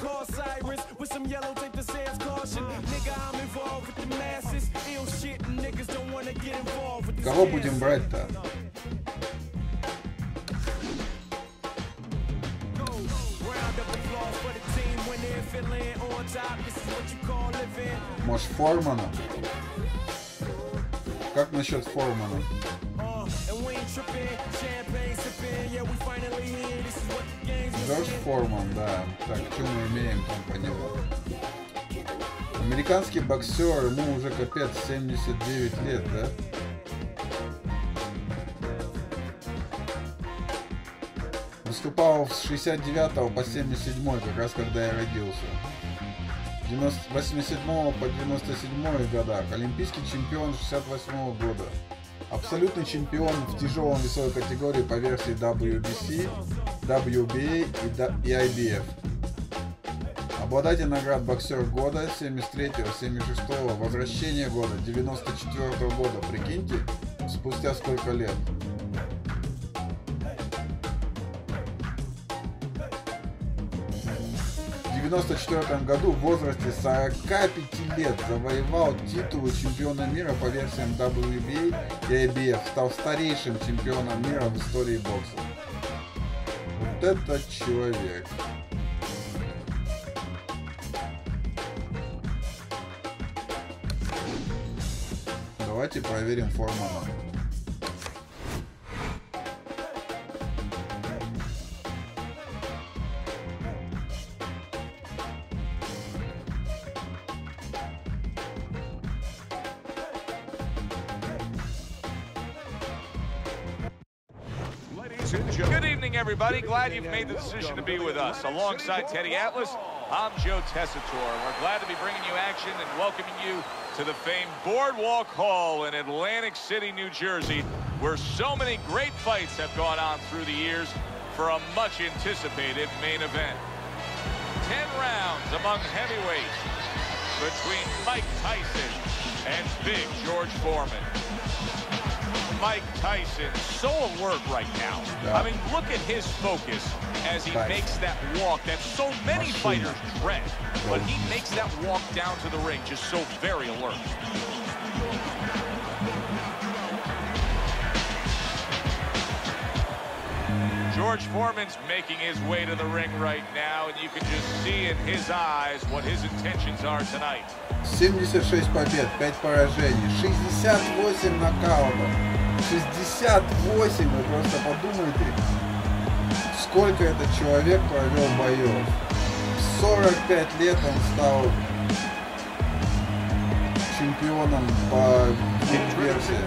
Кого будем брать-то? Может, Формана? Как насчет Формана? Джордж Форман, да. Так, что мы имеем там по нему? Американский боксер, ему уже капец 79 лет, да? выступал с 69 по 77, как раз когда я родился. С 87 по 97 годах. Олимпийский чемпион 68 года. Абсолютный чемпион в тяжелом весовой категории по версии WBC, WBA и IBF. Обладатель наград боксер года 73-го, 76-го, возвращение года 94-го года. Прикиньте, спустя сколько лет. В 1994 году в возрасте 45 лет завоевал титулы чемпиона мира по версиям WBA и IBF, стал старейшим чемпионом мира в истории бокса. Вот это человек. Давайте проверим форму. Good evening, everybody. Glad you've made the decision to be with us. Alongside Teddy Atlas, I'm Joe Tessitore. We're glad to be bringing you action and welcoming you to the famed Boardwalk Hall in Atlantic City, New Jersey, where so many great fights have gone on through the years for a much-anticipated main event. 10 rounds among heavyweights between Mike Tyson and Big George Foreman. Mike Tyson so alert right now. I mean, look at his focus as he makes that walk that so many fighters dread. But he makes that walk down to the ring just so very alert. George Foreman's making his way to the ring right now, and you can just see in his eyes what his intentions are tonight. 76 побед, 5 поражений, 68 нокаутов. 68, вы просто подумайте, сколько этот человек провел боев. В 45 лет он стал чемпионом по версии.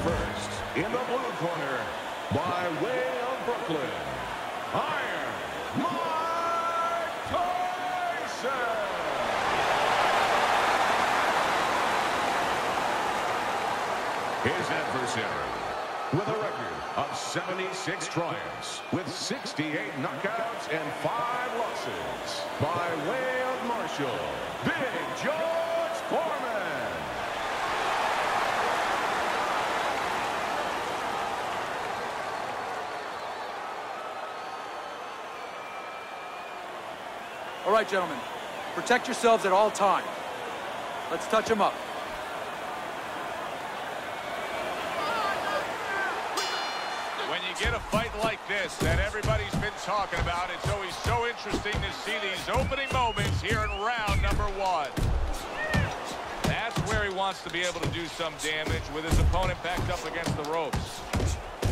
His adversary, with a record of 76 triumphs, with 68 knockouts and 5 losses, by way of Marshall, Big George Foreman. All right, gentlemen, protect yourselves at all times. Let's touch them up. Get a fight like this that everybody's been talking about. It's always so interesting to see these opening moments here in round number 1. That's where he wants to be able to do some damage with his opponent backed up against the ropes.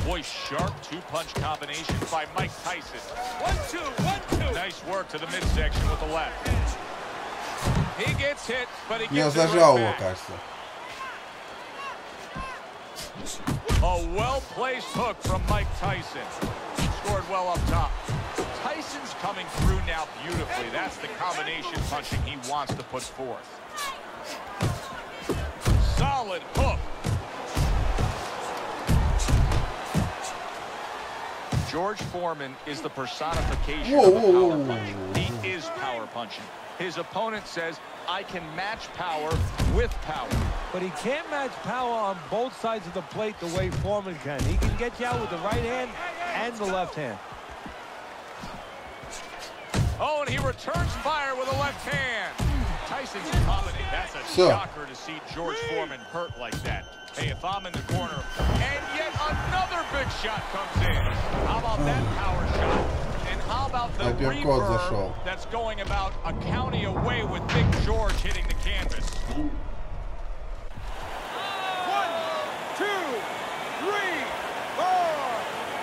Boy, sharp two-punch combination by Mike Tyson. 1-2, 1-2. Nice work to the midsection with the left. He gets hit, but he gets it right back. A well-placed hook from Mike Tyson. Scored well up top. Tyson's coming through now beautifully. That's the combination punching he wants to put forth. Solid hook. George Foreman is the personification of the power punch. He is power punching. His opponent says, I can match power with power. But he can't match power on both sides of the plate the way Foreman can. He can get you out with the right hand and the left hand. Oh, and he returns fire with a left hand. Tyson's combination. That's a shocker to see George Foreman hurt like that. Hey, if I'm in the corner, and yet another big shot comes in. How about that power shot? And how about the reverb that's going about a county away with Big George hitting the canvas? 1, 2, 3, 4,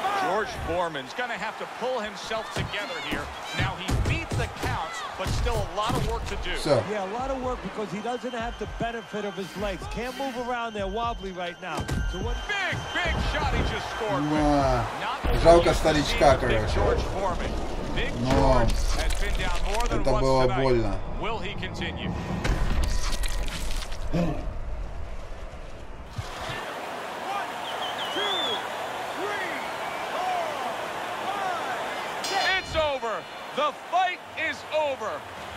5. George Foreman's going to have to pull himself together here. Now he beat the count, but still a lot of work to do. Yeah, a lot of work because he doesn't have the benefit of his legs. Can't move around there wobbly right now. So what? Big shot he just scored. Жалко старичка, короче. George Foreman. Но это было больно. The fight is over.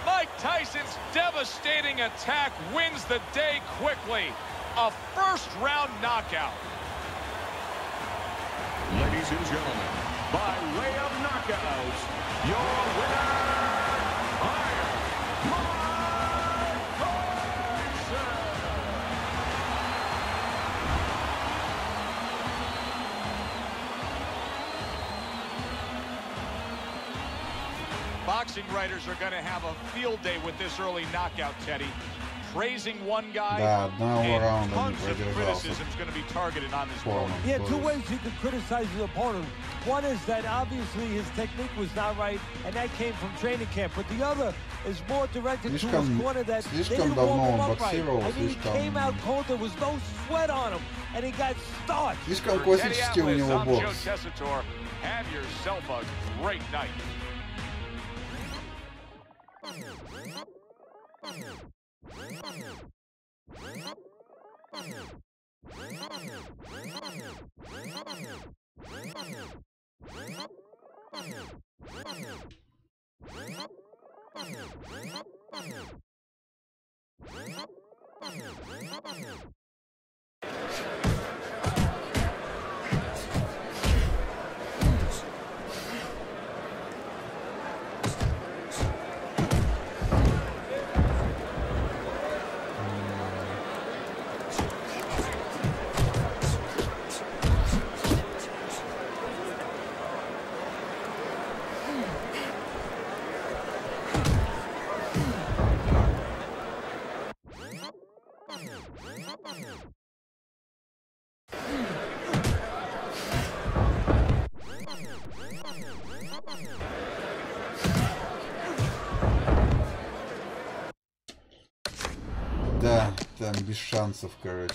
Mike Tyson's devastating attack wins the day quickly. A first-round knockout. Ladies and gentlemen, by way of knockout, your winner, Boxing writers are going to have a field day with this early knockout, Teddy. Praising one guy, and tons of criticism is going to be targeted on his opponent. Yeah, two ways you can criticize his opponent. One is that obviously his technique was not right, and that came from training camp. But the other is more directed to his corner that they didn't warm him up right. I mean, he came out cold, there was no sweat on him, and he got starched. Слишком классический у него бокс. Have yourself a great night. Да, там без шансов, короче.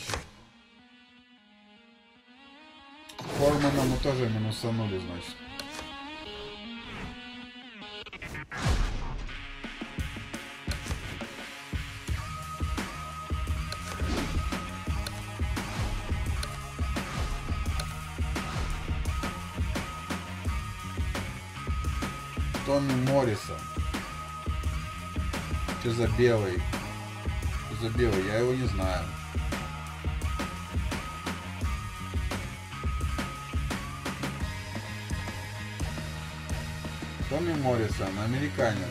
Формана мы тоже минусанули, значит. Томми Моррисон. Что за белый? За белый, я его не знаю. Томми Моррисон, американец,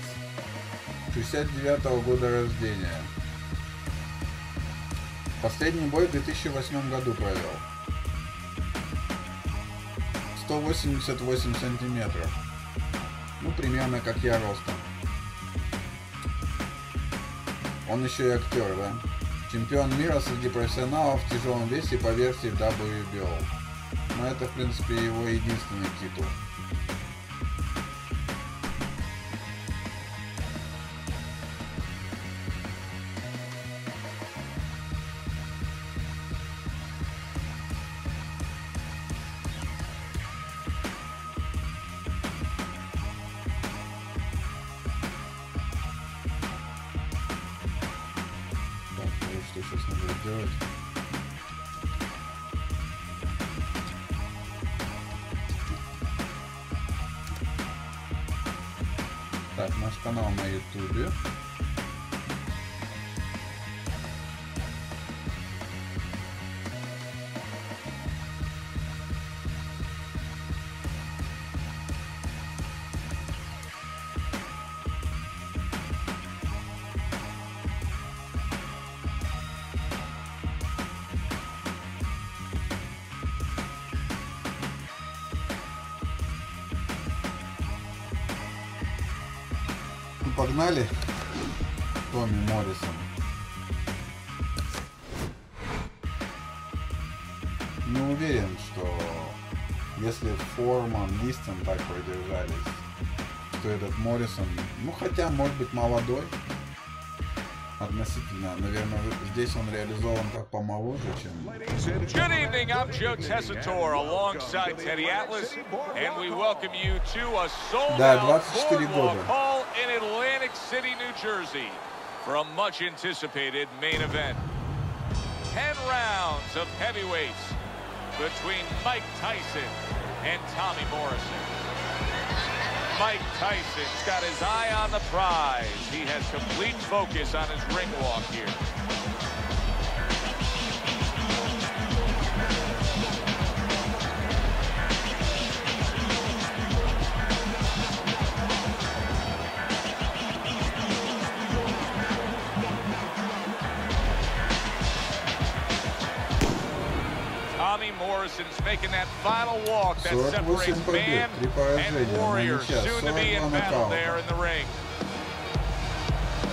69-го года рождения. Последний бой в 2008 году провел. 188 сантиметров. Ну, примерно как я ростом. Он еще и актер, да? Чемпион мира среди профессионалов в тяжелом весе по версии WBO. Но это, в принципе, его единственный титул. Так, наш канал на ютубе. Погнали. Томми Моррисон. Не уверен, что если Форман, Liston так продержались, то этот Моррисон, ну хотя может быть молодой, Относительно, наверное, здесь он реализован как помоложе, чем... Good evening, I'm Joe Tessitore alongside Teddy Atlas, and we welcome you to a sold-out boardwalk hall in Atlantic City, New Jersey, for a much-anticipated main event. 10 rounds of heavyweights between Mike Tyson and Tommy Morrison. Mike Tyson's got his eye on the prize. He has complete focus on his ring walk here. Tommy Morrison's making that final walk that separates man and warrior, soon to be in battle there in the ring.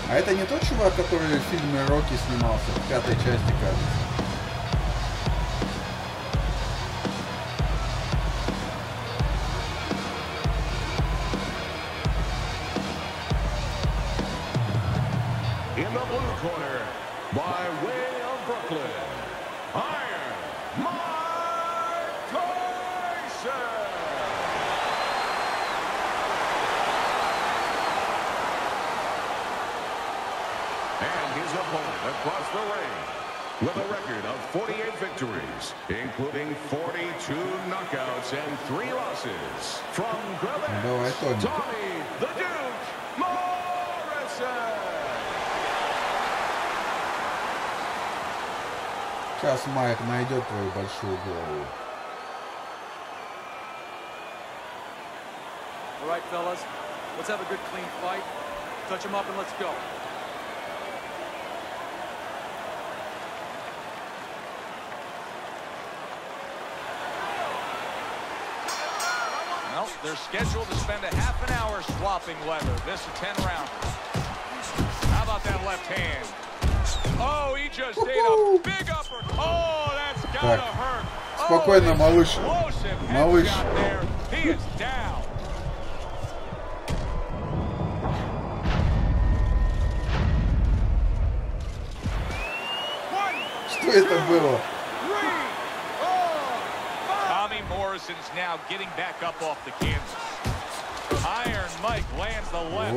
А это не тот чувак, который в фильме Рокки снимался, в 5-й части, кажется. In the blue corner, by way of Brooklyn, Iron Mike Tyson. And his opponent across the ring with a record of 48 victories, including 42 knockouts and 3 losses. From Greenwich, Tommy the Duke Morrison. Сейчас Майк найдет твою большую голову. All right, fellas, let's have a good clean fight. Touch him up and let's go. Well, they're scheduled to spend a half an hour swapping leather. This is 10 rounders. How about that left hand? Oh, he just ate a big upper. Oh, that's gotta hurt. Спокойно, малыш. Малыш. He is down. Что это было? Tommy Morrison's now getting back up off the canvas. Iron Mike lands the left.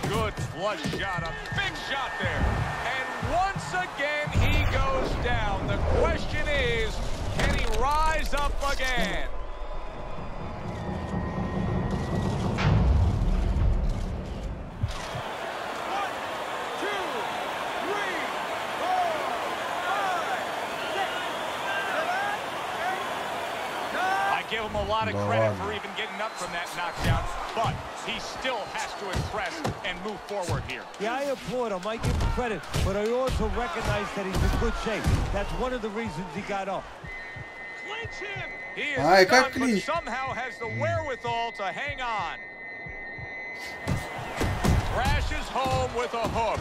Good flush shot. A big shot there. And once again, he goes down. The question is, can he rise up again? Give him a lot of credit for even getting up from that knockdown, but he still has to impress and move forward here. Yeah, I applaud him. I give him credit, but I also recognize that he's in good shape. That's one of the reasons he got up. Clinch him! He is stunned, but somehow has the wherewithal to hang on. Crashes home with a hook.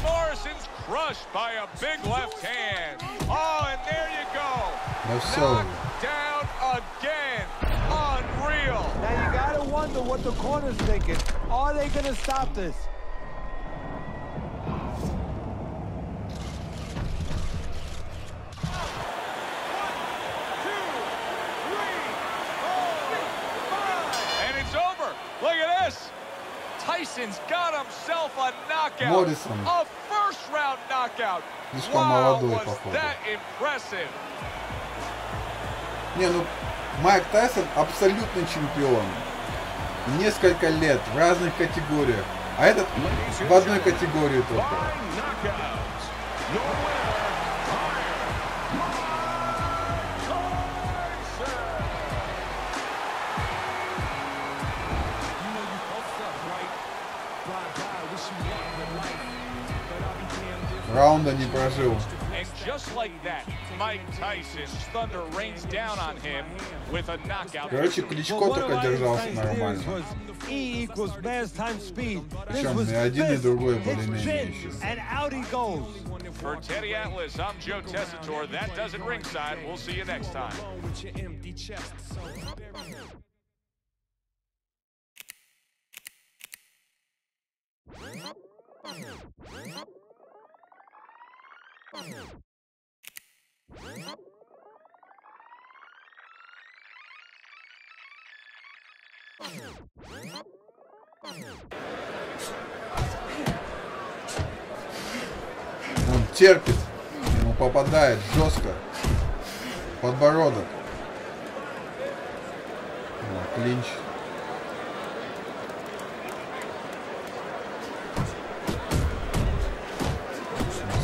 Morrison's crushed by a big left hand. Oh, and there you go. Knocked down again. Unreal. Now you gotta wonder what the corner's thinking. Are they gonna stop this? And it's over. Look at this. Tyson's got himself a knockout. A first-round knockout. Wow, was that impressive. Не, ну, Майк Тайсон абсолютный чемпион. Несколько лет в разных категориях. А этот в одной категории только. Раунда не прожил. And just like that, Mike Tyson's thunder rains down on him with a knockout. Короче, Klitschko только держался нормально. E equals mass times speed. Причем и один, и другой более-менее еще. And out he goes. For Teddy Atlas, I'm Joe Tessitore. That does it ringside. We'll see you next time. Он терпит, ему попадает жестко. Подбородок. Клинч.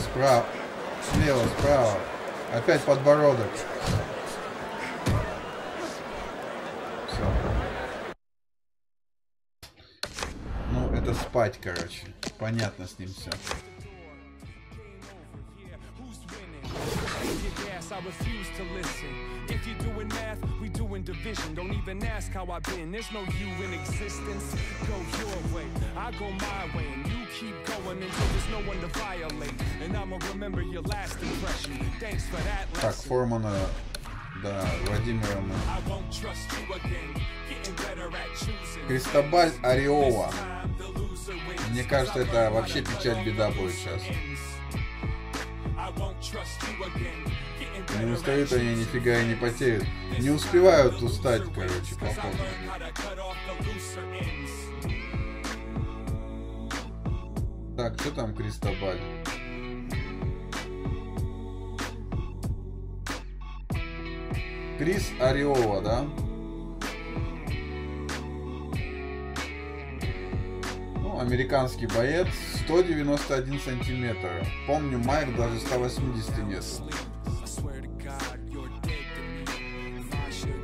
Справа. Слева, справа. Опять подбородок. Все. Ну, это спать, короче. Понятно с ним все. I refuse to listen. If you're doing math, we doing division. Don't even ask how I've been. There's no you in existence. Go your way, I go my way, and you keep going until there's no one to violate. And I'ma remember your last impression. Thanks for that. Так, Формана, да, Владимировна. Кристобаль Ореова. Мне кажется, это вообще печать беда будет сейчас. Не устают они, нифига и не потеют. Не успевают устать, короче, походу. Так, что там Кристобаль? Крис Ореова, да? Ну, американский боец, 191 сантиметра. Помню, Майк даже 180 нет.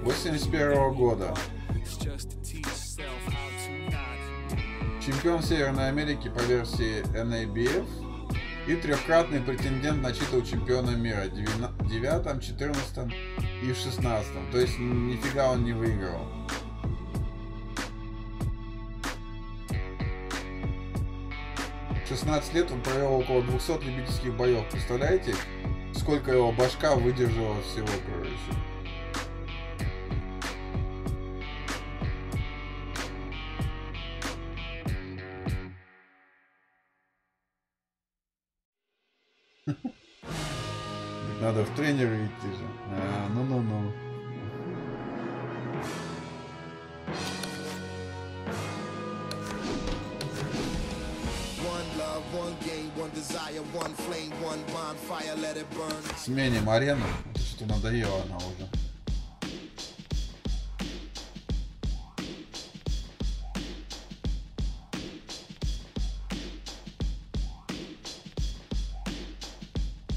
81 года. Чемпион Северной Америки по версии NABF и трехкратный претендент на титул чемпиона мира в 9, 14 и в 16. То есть нифига он не выиграл. В 16 лет он провел около 200 любительских боев. Представляете, сколько его башка выдержала всего, короче. Надо в тренеры идти же. Ну-ну-ну. Сменим арену. Что-то надоело она уже.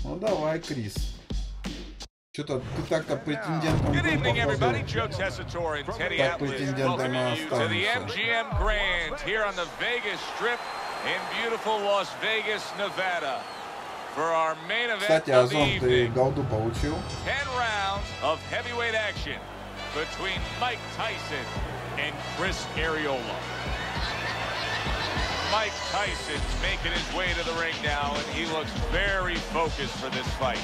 Ну давай, Крис. Что-то ты так-то претендентом был, походу. Так претендентом и останешься. Кстати, Озон, ты голду получил? 10 rounds of heavyweight action between Mike Tyson and Chris Arreola. Mike Tyson's making his way to the ring now, and he looks very focused for this fight.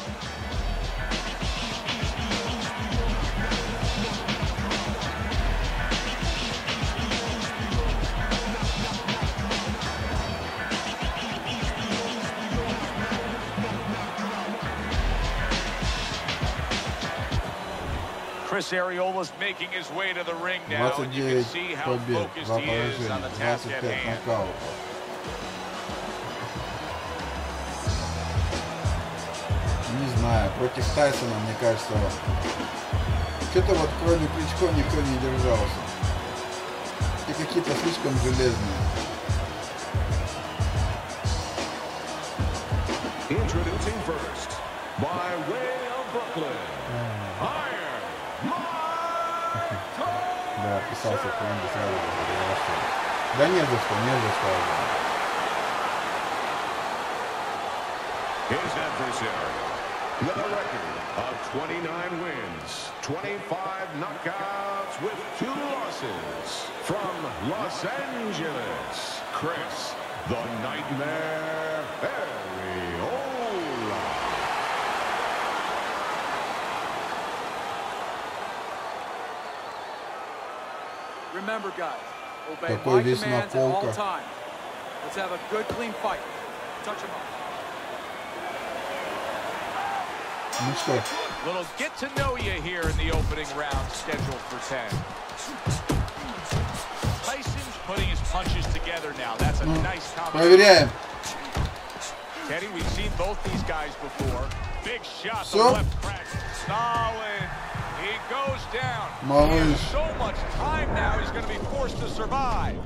Chris Arreola's making his way to the ring now, and you can see how focused he is on the task at hand. Не знаю, против Тайсона, мне кажется, что-то вот кроме Klitschko никто не держался. И какие-то слишком железные. Introducing first, by way of Brooklyn, Да, писался к вам сразу. Да не за что, не за что. His adversary, with a record of 29 wins, 25 knockouts with 2 losses, from Los Angeles, Chris the Nightmare Arreola. Remember, guys, obey Такой my весь на commands at all полках. times. Let's have a good, clean fight. Touch him up. Ну что? Little get to know you here in the opening round, scheduled for 10. Tyson's putting his punches together now. That's a nice combination. Проверяем. Teddy, we've seen both these guys before. Big shot, the left crack. Solid. He goes down. He has so much time now, he's going to be forced to survive.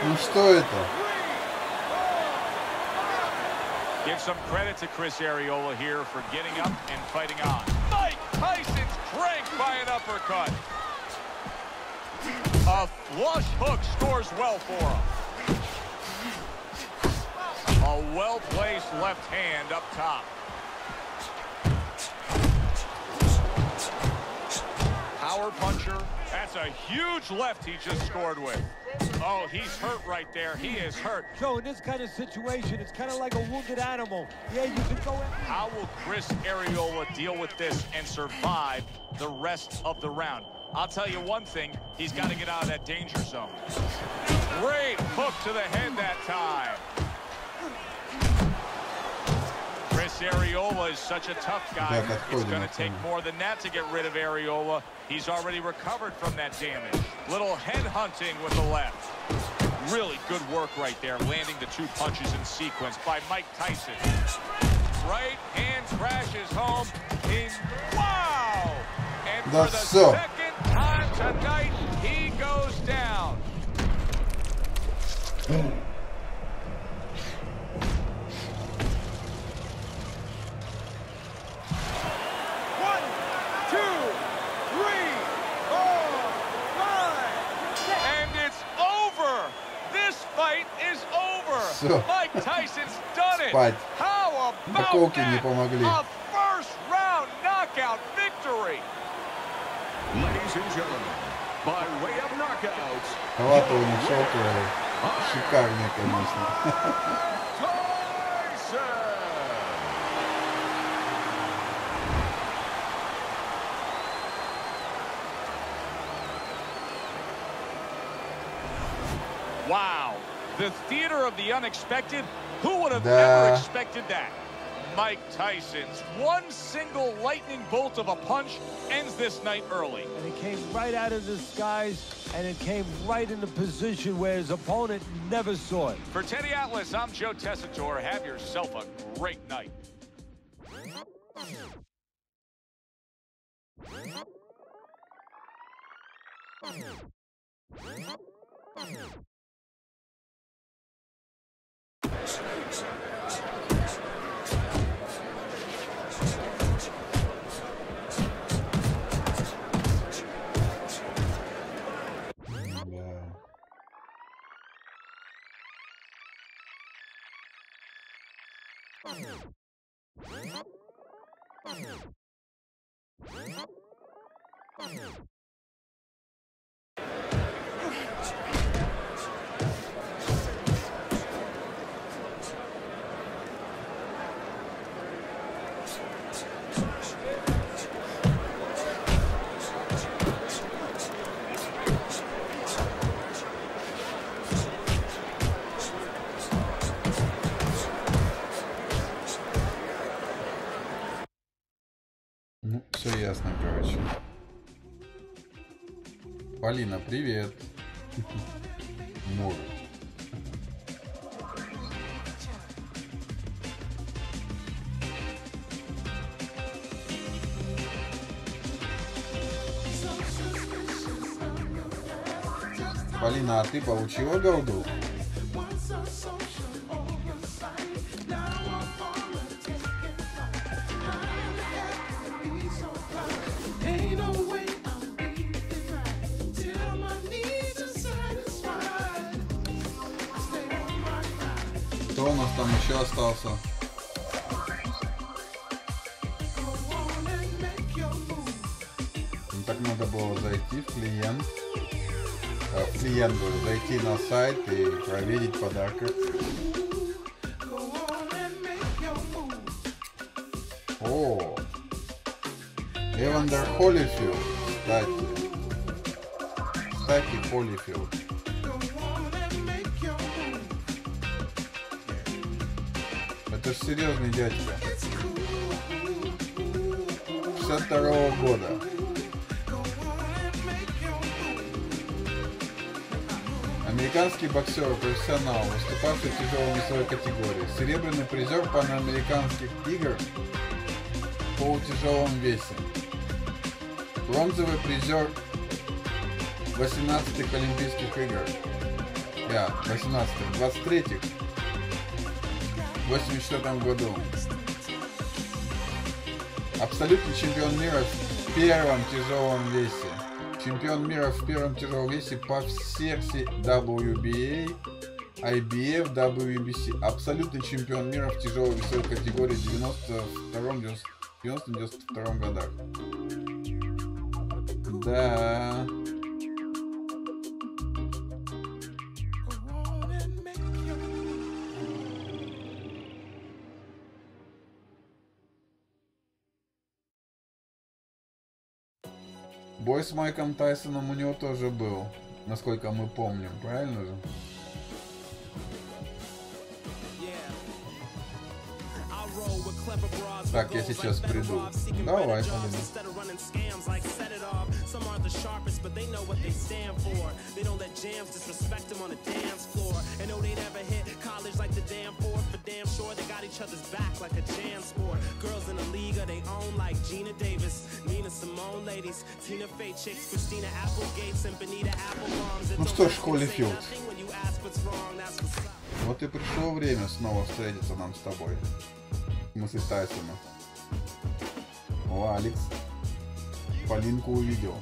Ну что это? Give some credit to Chris Arreola here for getting up and fighting on. Mike Tyson's cranked by an uppercut. A flush hook scores well for him. A well-placed left hand up top. Power puncher. That's a huge left he just scored with. Oh, he's hurt right there. He is hurt. Joe, in this kind of situation, it's kind of like a wounded animal. Yeah, you can go in. How will Chris Arreola deal with this and survive the rest of the round? I'll tell you one thing, he's got to get out of that danger zone. Great hook to the head that time. Chris Arreola is such a tough guy. It's going to take more than that to get rid of Arreola. He's already recovered from that damage. Little head hunting with the left. Really good work right there, landing the two punches in sequence by Mike Tyson. Right hand crashes home. Wow! And for the second time tonight, he goes down. Mike Tyson's done it. How about that? A first round knockout victory. Ladies and gentlemen, by way of knockouts. Халаты у них шелковые. Шикарные, конечно. Wow. The theater of the unexpected. Who would have ever expected that? Mike Tyson's one single lightning bolt of a punch ends this night early. And it came right out of the skies, and it came right in the position where his opponent never saw it. For Teddy Atlas, I'm Joe Tessitore. Have yourself a great night. Ну, все ясно, короче. Полина, привет. Мурат. Полина, а ты получила голду? Кто у нас там еще остался? Ну, так надо было зайти в клиент. В клиент говорю, зайти на сайт и проверить подарки. О! Эвандер Холлифилд, кстати, Холлифилд. Это ж серьезный дядька. 62-го года. Американский боксер, профессионал, выступавший в тяжелой весовой категории. Серебряный призер панамериканских игр в полутяжелом весе. Бронзовый призер 18-х Олимпийских игр. 18-х, 23-х. В 1984 году. Абсолютный чемпион мира в первом тяжелом весе. Чемпион мира в первом тяжелом весе по секции WBA, IBF, WBC. Абсолютный чемпион мира в тяжелой весовой категории в 90-92 годах. Да. Бой с Майком Тайсоном у него тоже был, насколько мы помним, правильно же? Так, я сейчас приду. Давай, ну что ж, Холлифилд. Вот и пришло время снова встретиться нам с тобой. Мы с Тайсоном. О, Алекс. Полинку увидел.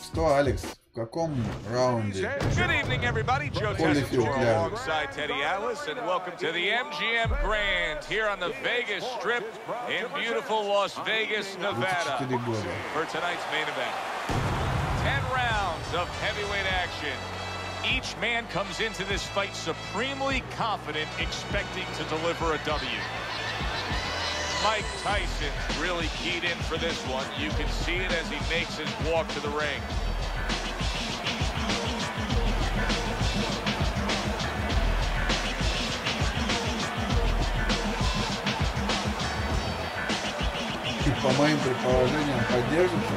Что, Алекс? В каком раунде? Good evening, everybody. Joe Tessitore alongside Teddy Alice, and welcome to the MGM Grand here on the Vegas Strip in beautiful Las Vegas, Nevada. For tonight's main event, 10 rounds of heavyweight action. Each man comes into this fight supremely confident, expecting to deliver a W. Mike Tyson really keyed in for this one. You can see it as he makes his walk to the ring. По моим предположениям, поддержится?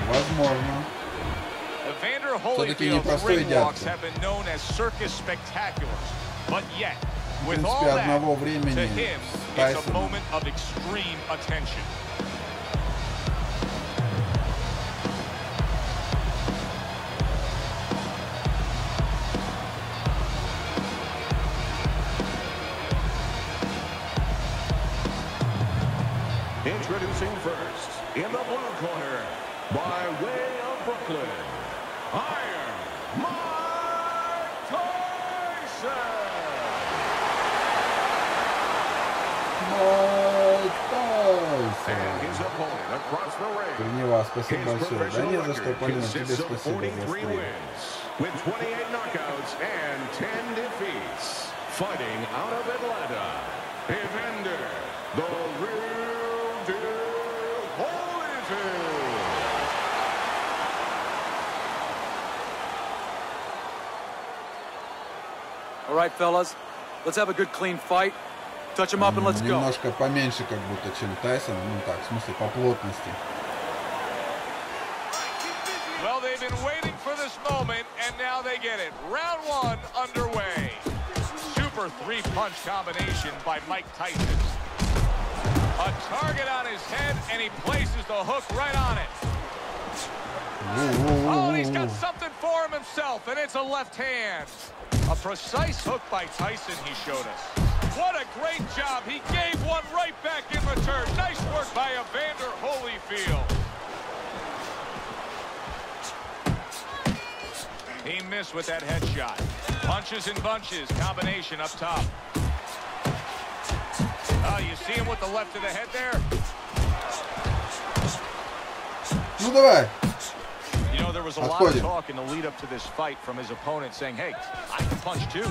Возможно. Все-таки непростой дядька. В принципе, одного времени Тайсон. Introducing first, in the blue corner, by way of Brooklyn, Mike Tyson! Mike Tyson! And his opponent across the ring. Приняла, спасибо большое. Да не за что, Полина, тебе спасибо за стрим. With 28 knockouts and 10 defeats, fighting out of Atlanta, Evander, the real deal Holyfield. All right, fellas, let's have a good clean fight. Touch him up and let's go. Немножко поменьше, как будто, чем Тайсон, ну так, в смысле, по плотности. Well, they've been waiting for this moment, and now they get it. Round one underway. Super three-punch combination by Mike Tyson. A target on his head, and he places the hook right on it. Oh, and he's got something for him himself, and it's a left hand. A precise hook by Tyson, he showed us. What a great job. He gave one right back in return. Nice work by Evander Holyfield. He missed with that headshot. Punches and bunches, combination up top. Oh, you see him with the left of the head there? Ну давай. You know, there was a lot of talk in the lead up to this fight from his opponent saying, hey, I can punch too.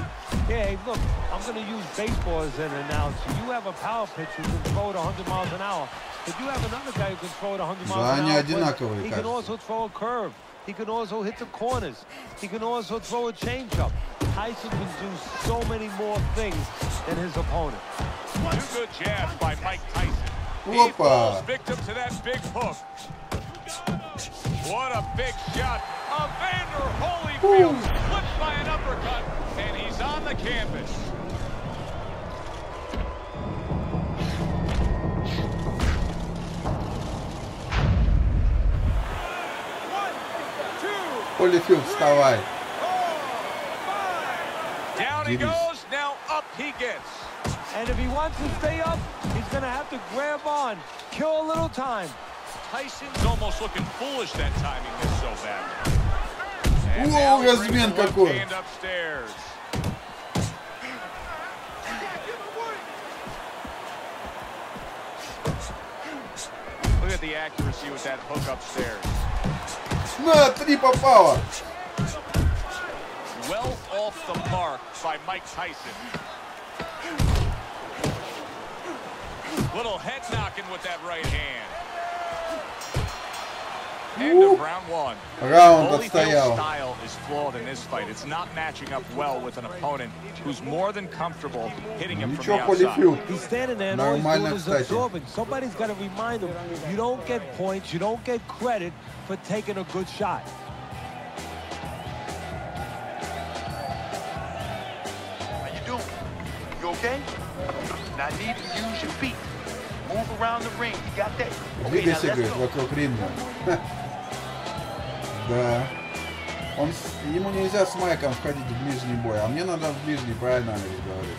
Yeah, look, I'm going to use baseball as an analogy. You have a power pitcher who can throw it 100 miles an hour. If you have another guy who can throw it 100 miles an hour, he can also throw a curve. He can also hit the corners. He can also throw a changeup. Tyson can do so many more things than his opponent. Two good jabs by Mike Tyson. He falls victim to that big hook. What a big shot. Evander Holyfield flipped by an uppercut, and he's on the canvas. Holyfield, вставай. Down he goes, now up he gets. And if he wants to stay up, he's going to have to grab on, kill a little time. Tyson's almost looking foolish that time he missed so bad. Whoa, размен какой. Hand upstairs. Look at the accuracy with that hook upstairs. На, 3 попало. Well off the mark by Mike Tyson. Little head knocking with that right hand. End of round one. Holyfield's style is flawed in this fight. It's not matching up well with an opponent who's more than comfortable hitting him from the outside. He's standing there and all he's doing is absorbing. Somebody's got to remind him, you don't get points, you don't get credit for taking a good shot. How you doing? You okay? Now I need to use your feet. Move around the ring. You got that? Двигайся, говорит, вокруг ринга. Да. Ему нельзя с Майком входить в ближний бой, а мне надо в ближний, правильно Андрей говорит.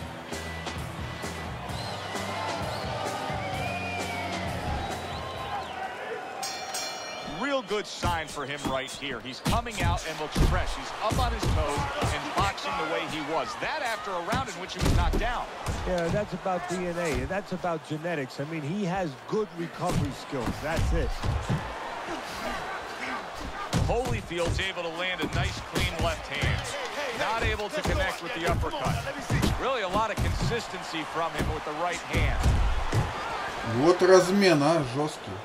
Real good sign for him right here. He's coming out and looks fresh. He's up on his toes and boxing the way he was. That after a round in which he was knocked down. Yeah, that's about DNA, and that's about genetics. I mean, he has good recovery skills. That's it. Holyfield's able to land a nice, clean left hand. Not able to connect with the uppercut. Really a lot of consistency from him with the right hand. Вот размен, а, жесткий.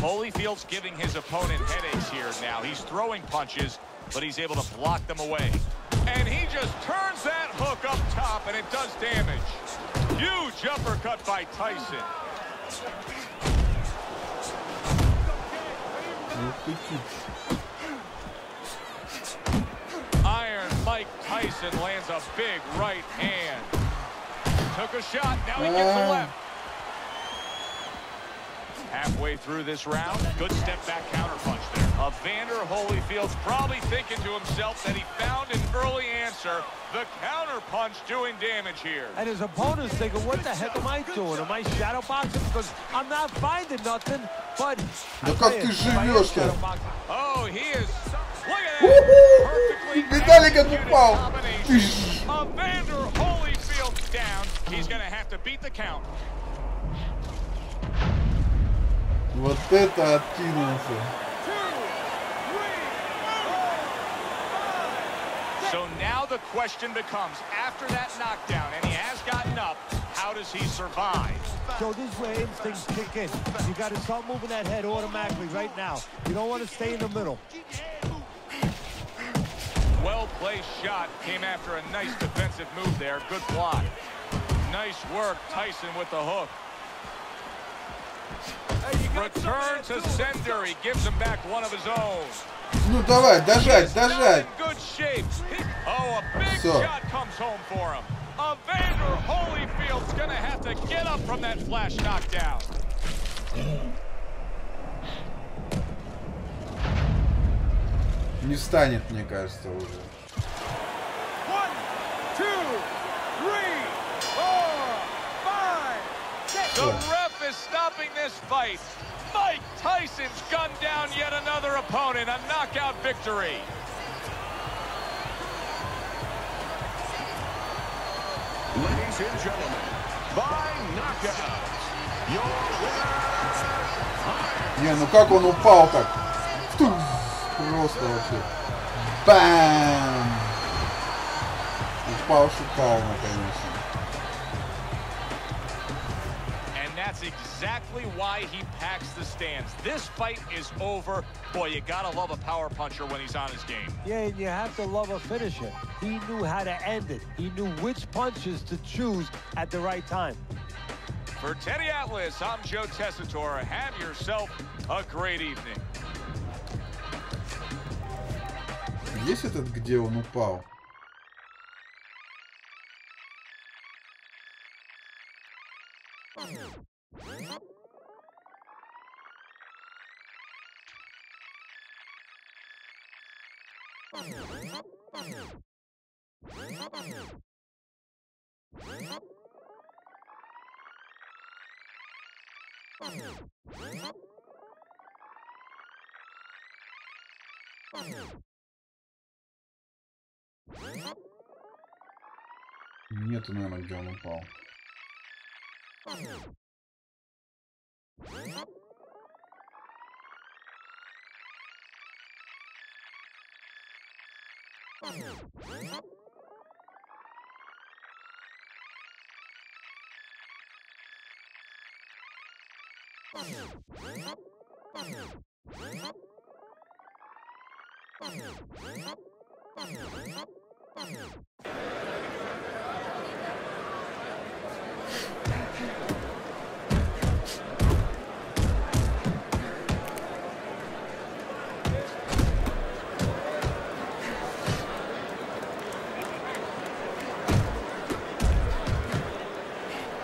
Holyfield's giving his opponent headaches here now. He's throwing punches, but he's able to block them away. And he just turns that hook up top, and it does damage. Huge uppercut by Tyson. Iron Mike Tyson lands a big right hand. Took a shot, now he gets a left. Halfway through this round, good step back counter punch there. Evander Holyfield's probably thinking to himself that he found an early answer. The counter punch doing damage here. And his opponent's thinking, what the heck am I doing? Am I shadow boxing? Because I'm not finding nothing, but... Да как ты живешь-то? Oh, he is... Look at that! Perfectly executed combination. Evander Holyfield's down. He's going to have to beat the count. Вот это откинулся. So now the question becomes, after that knockdown, and he has gotten up, how does he survive? So this is where instincts kick in. You got to start moving that head automatically right now. You don't want to stay in the middle. Well-placed shot came after a nice defensive move there. Good block. Nice work, Tyson with the hook. Return to sender. He gives him back one of his own. Ну давай, дожать, дожать. Good shape. Oh, a big shot comes home for him. Evander Holyfield's gonna have to get up from that flash knockdown. Не встанет, мне кажется, уже. 1, 2, 3, 4, 5, 6. The ref is stopping this fight. Mike Tyson's gunned down yet another opponent, a knockout victory. Ladies and gentlemen, by knockout, your winner. Не, ну как он упал так? Просто вообще. Бам! упал шикарно, конечно. That's exactly why he packs the stands. This fight is over. Boy, you gotta love a power puncher when he's on his game. Yeah, and you have to love a finisher. He knew how to end it. He knew which punches to choose at the right time. For Teddy Atlas, I'm Joe Tessitore. Have yourself a great evening. Есть этот, где он упал? Нету, наверное, где он упал.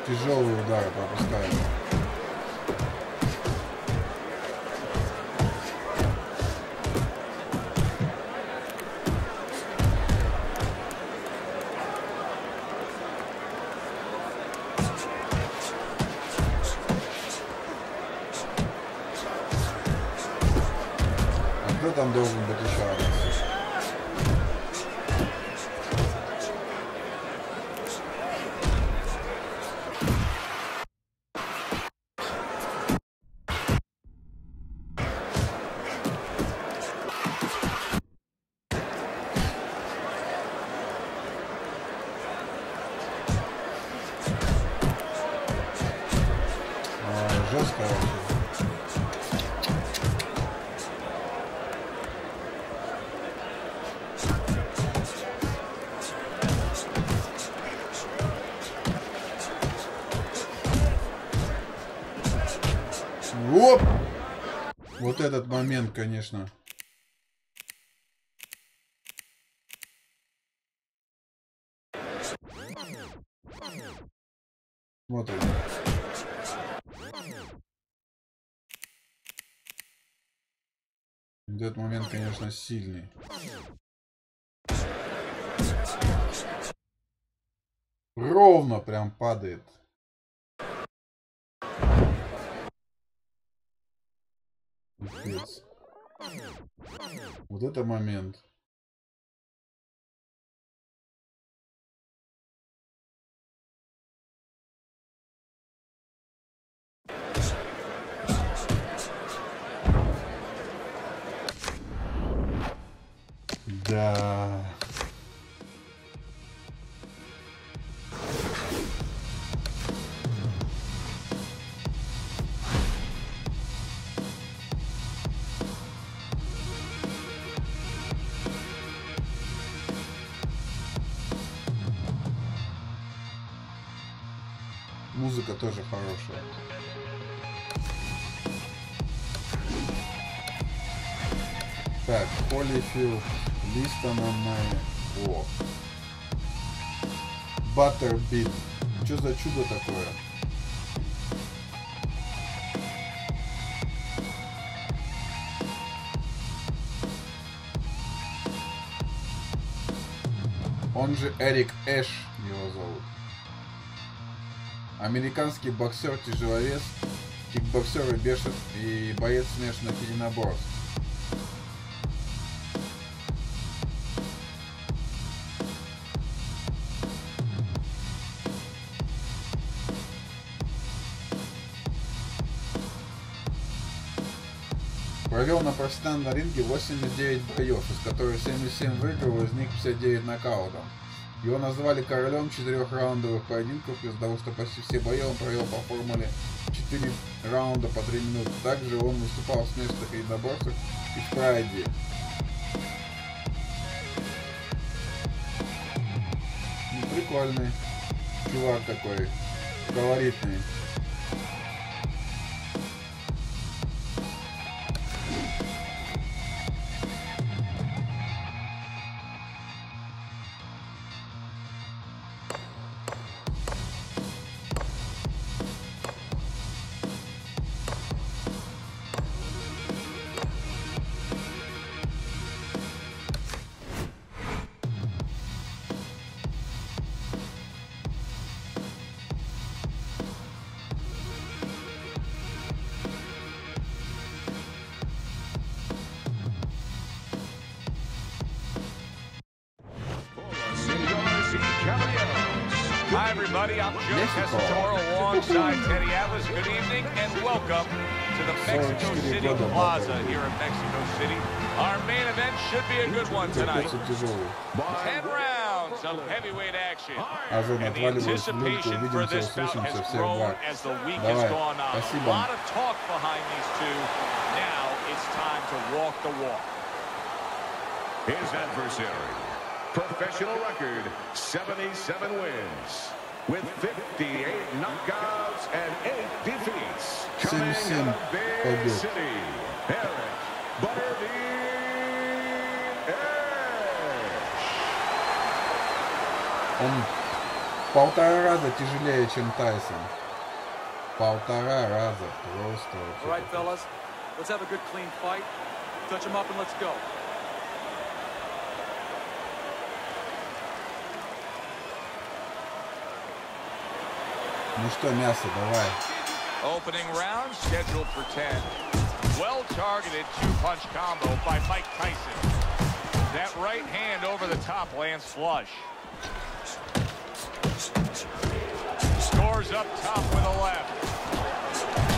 Тяжелые удары пропускают. А кто там должен быть еще один? Оп! Вот этот момент, конечно. Вот он. Этот момент, конечно, сильный. Ровно прям падает. Пипец. Вот это момент. Да. Музыка тоже хорошая. Так, Холлифилд, Liston на... О. Баттербит. Что за чудо такое? Он же Эрик Эш, его зовут. Американский боксер-тяжеловес, кикбоксер и боец смешанных единоборств. Провел на профессиональном ринге 89 боев, из которых 77 выиграл, из них 59 нокаутом. Его назвали королем 4-раундовых поединков из-за того, что почти все бои он провел по формуле 4 раунда по 3 минуты. Также он выступал в смешанных единоборствах и в прайде. Ну, прикольный чувак такой, колоритный. Hi everybody, I'm Joe Tessitore alongside Teddy Atlas. Good evening and welcome to the Mexico City Plaza here in Mexico City. Our main event should be a good one tonight. 10 rounds of heavyweight action. And the anticipation for this bout has grown as the week has gone on. A lot of talk behind these two. Now it's time to walk the walk. His adversary, professional record, 77 wins, with 58 knockouts and 8 defeats. Coming out of Bay City, Eric Он полтора раза тяжелее, чем Тайсон. Полтора раза просто. All right, fellas, let's have a good clean fight. Touch him up and let's go. Ну что, мясо, давай. Opening round scheduled for 10. Well-targeted two-punch combo by Mike Tyson. That right hand over the top lands flush. Scores up top with a left.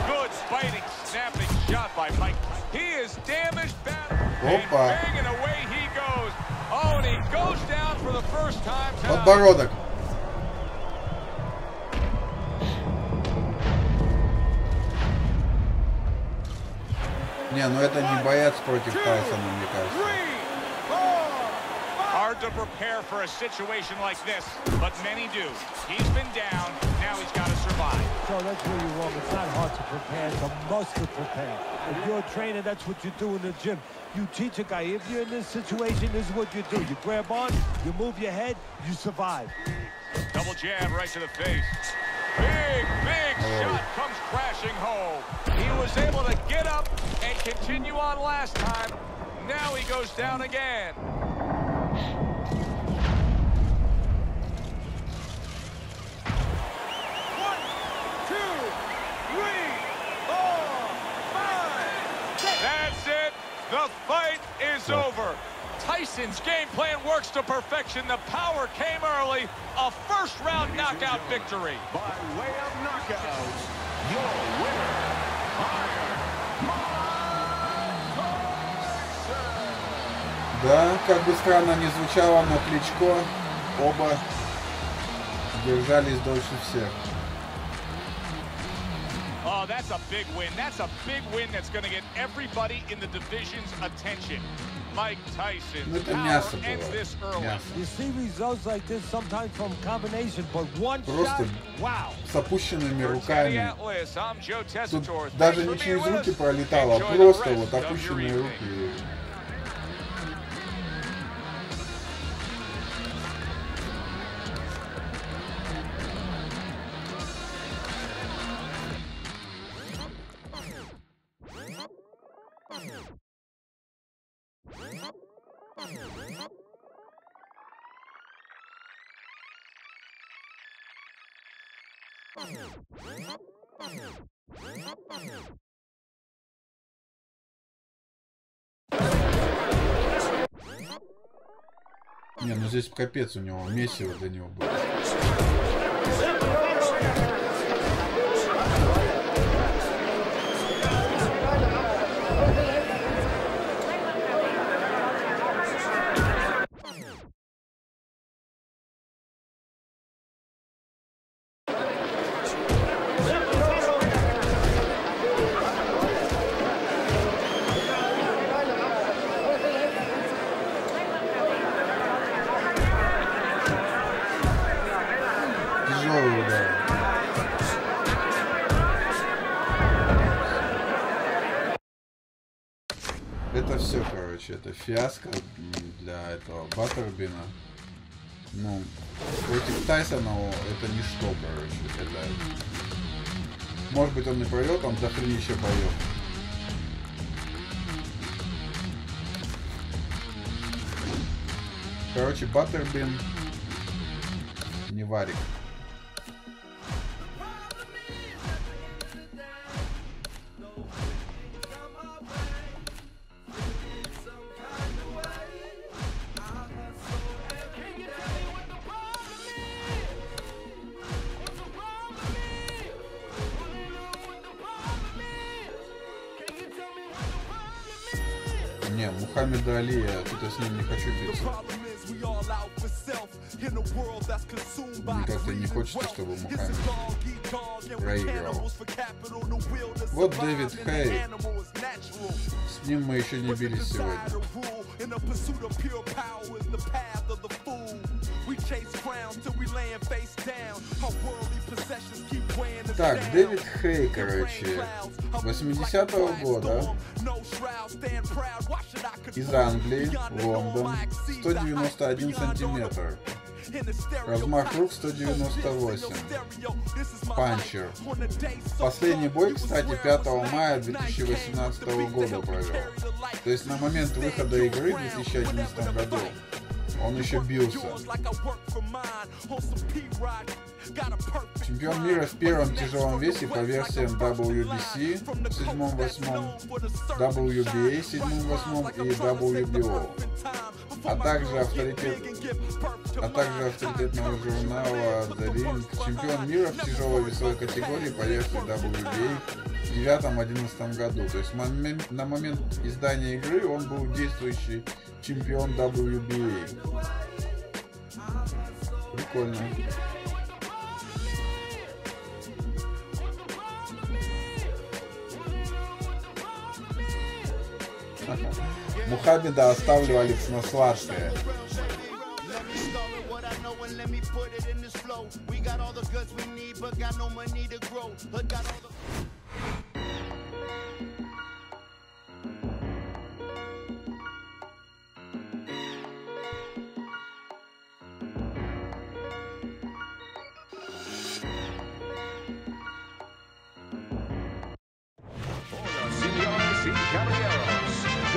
Good fighting, snapping shot by Mike. He is damaged bad. And banging away he goes. Oh, and he goes down for the first time tonight. Подбородок. Не, ну это не боец против Тайсона, мне кажется. Hard to prepare for a situation like this, but many do. He's been down, now he's got to survive. So that's where you're wrong. It's not hard to prepare, it's a must to prepare. If you're a trainer, that's what you do in the gym. You teach a guy, if you're in this situation, this is what you do. You grab on, you move your head, you survive. Double jab right to the face. Big shot comes crashing home. He was able to get up and continue on last time. Now he goes down again. 1, 2, 3, 4, 5, 6. That's it. The fight is over. Tyson's game plan works to perfection. The power came early. A first-round knockout victory. by way of knockout, your winner, Да, как бы странно ни звучало, но Кличко оба держались дольше всех. Oh, that's a big win. That's a big win that's going to get everybody in the division's attention. Mike Tyson ends this early. You see results like this sometimes from combination, but one shot, wow. С опущенными руками. Тут даже не через руки пролетало, а просто вот опущенные руки. Не, ну здесь капец у него, месиво для него будет. короче, это фиаско для этого Баттербина. Ну, против Тайсона это ничто, короче. Это... Может быть, он не пройдет, он дохренища боев. Короче, Баттербин не варик. Не, Мухаммеда Али, я что-то с ним не хочу биться. Мне как-то не хочется, чтобы Мухаммед проигрывал. Вот Дэвид Хей. С ним мы еще не бились сегодня. Так, Дэвид Хей, короче, 80-го года, из Англии, Лондон, 191 сантиметр, размах рук 198, панчер. Последний бой, кстати, 5 мая 2018 года провел. То есть на момент выхода игры в 2011 году он еще бился. Чемпион мира в первом тяжелом весе по версиям WBC 7-8, WBA 7-8 и WBO. А также авторитетного журнала The Ring, чемпион мира в тяжелой весовой категории по версии WBA в 2009-2011 году. То есть на момент издания игры он был действующий чемпион WBA. Прикольно. Мухаммеда оставлю Алекс на сладкое.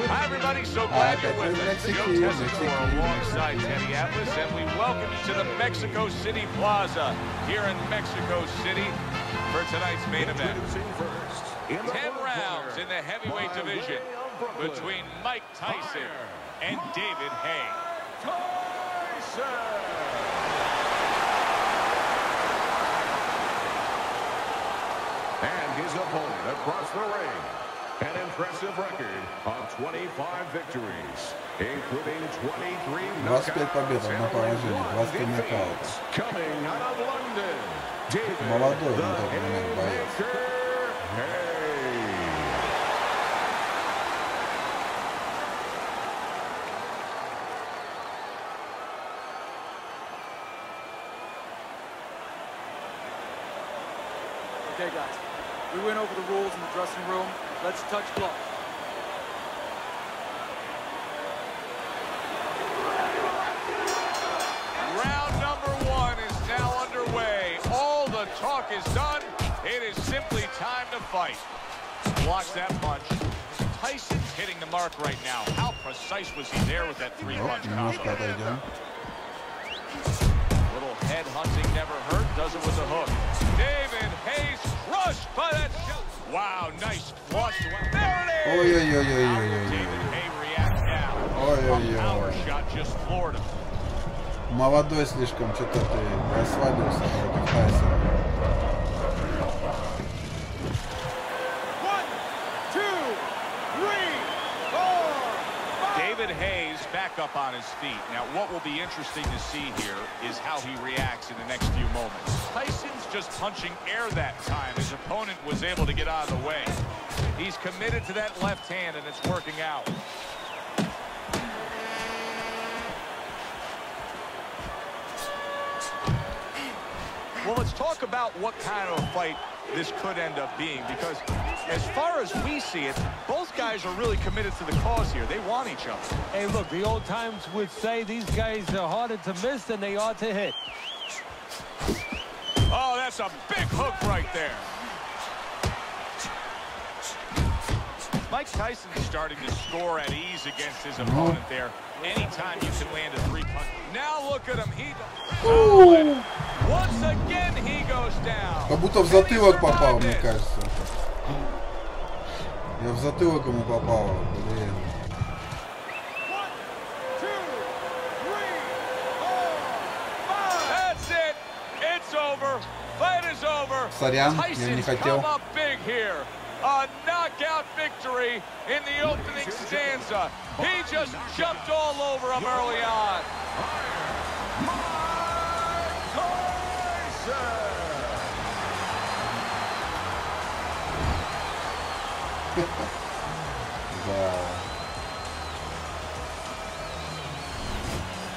Hi everybody, so glad you're with us. Joe Tessitore alongside Teddy Atlas, and we welcome you to the Mexico City Plaza here in Mexico City for tonight's main event. 10 rounds in the heavyweight division between Mike Tyson and David Hay. And his opponent across the ring, an impressive record of 25 victories, including 23 knockouts and 11 defeats. Coming out of London, David the Haymaker Hay. Okay, guys. We went over the rules in the dressing room. Let's touch gloves. Round number 1 is now underway. All the talk is done. It is simply time to fight. Blocks that punch. Tyson's hitting the mark right now. How precise was he there with that 3-punch combo? Little head hunting never hurt. Does it with a hook. David Hayes crushed by that shot. Wow, nice flush. There it is. David Hay reacts now. A power shot just floored him. Молодой слишком, что-то ты расслабился против Тайсона. 1, 2, 3, 4. David Hayes back up on his feet. Now, what will be interesting to see here is how he reacts in the next few moments. Tyson's just punching air that time. His opponent was able to get out of the way. He's committed to that left hand, and it's working out. Well, let's talk about what kind of a fight this could end up being, because as far as we see it, both guys are really committed to the cause here. They want each other. Hey, look, the old times would say these guys are harder to miss than they are to hit. Oh, that's a big hook right there. Mike Tyson's starting to score at ease against his opponent there. Anytime you can land a three-punch. Now look at him. He goes once again, he goes down. Как будто в затылок попал, мне кажется. Я в затылок ему попал, блин. That's it. It's over. Fight is over. Сорян, я не хотел. Come up big here. A knockout victory in the opening stanza. He just jumped all over him early on.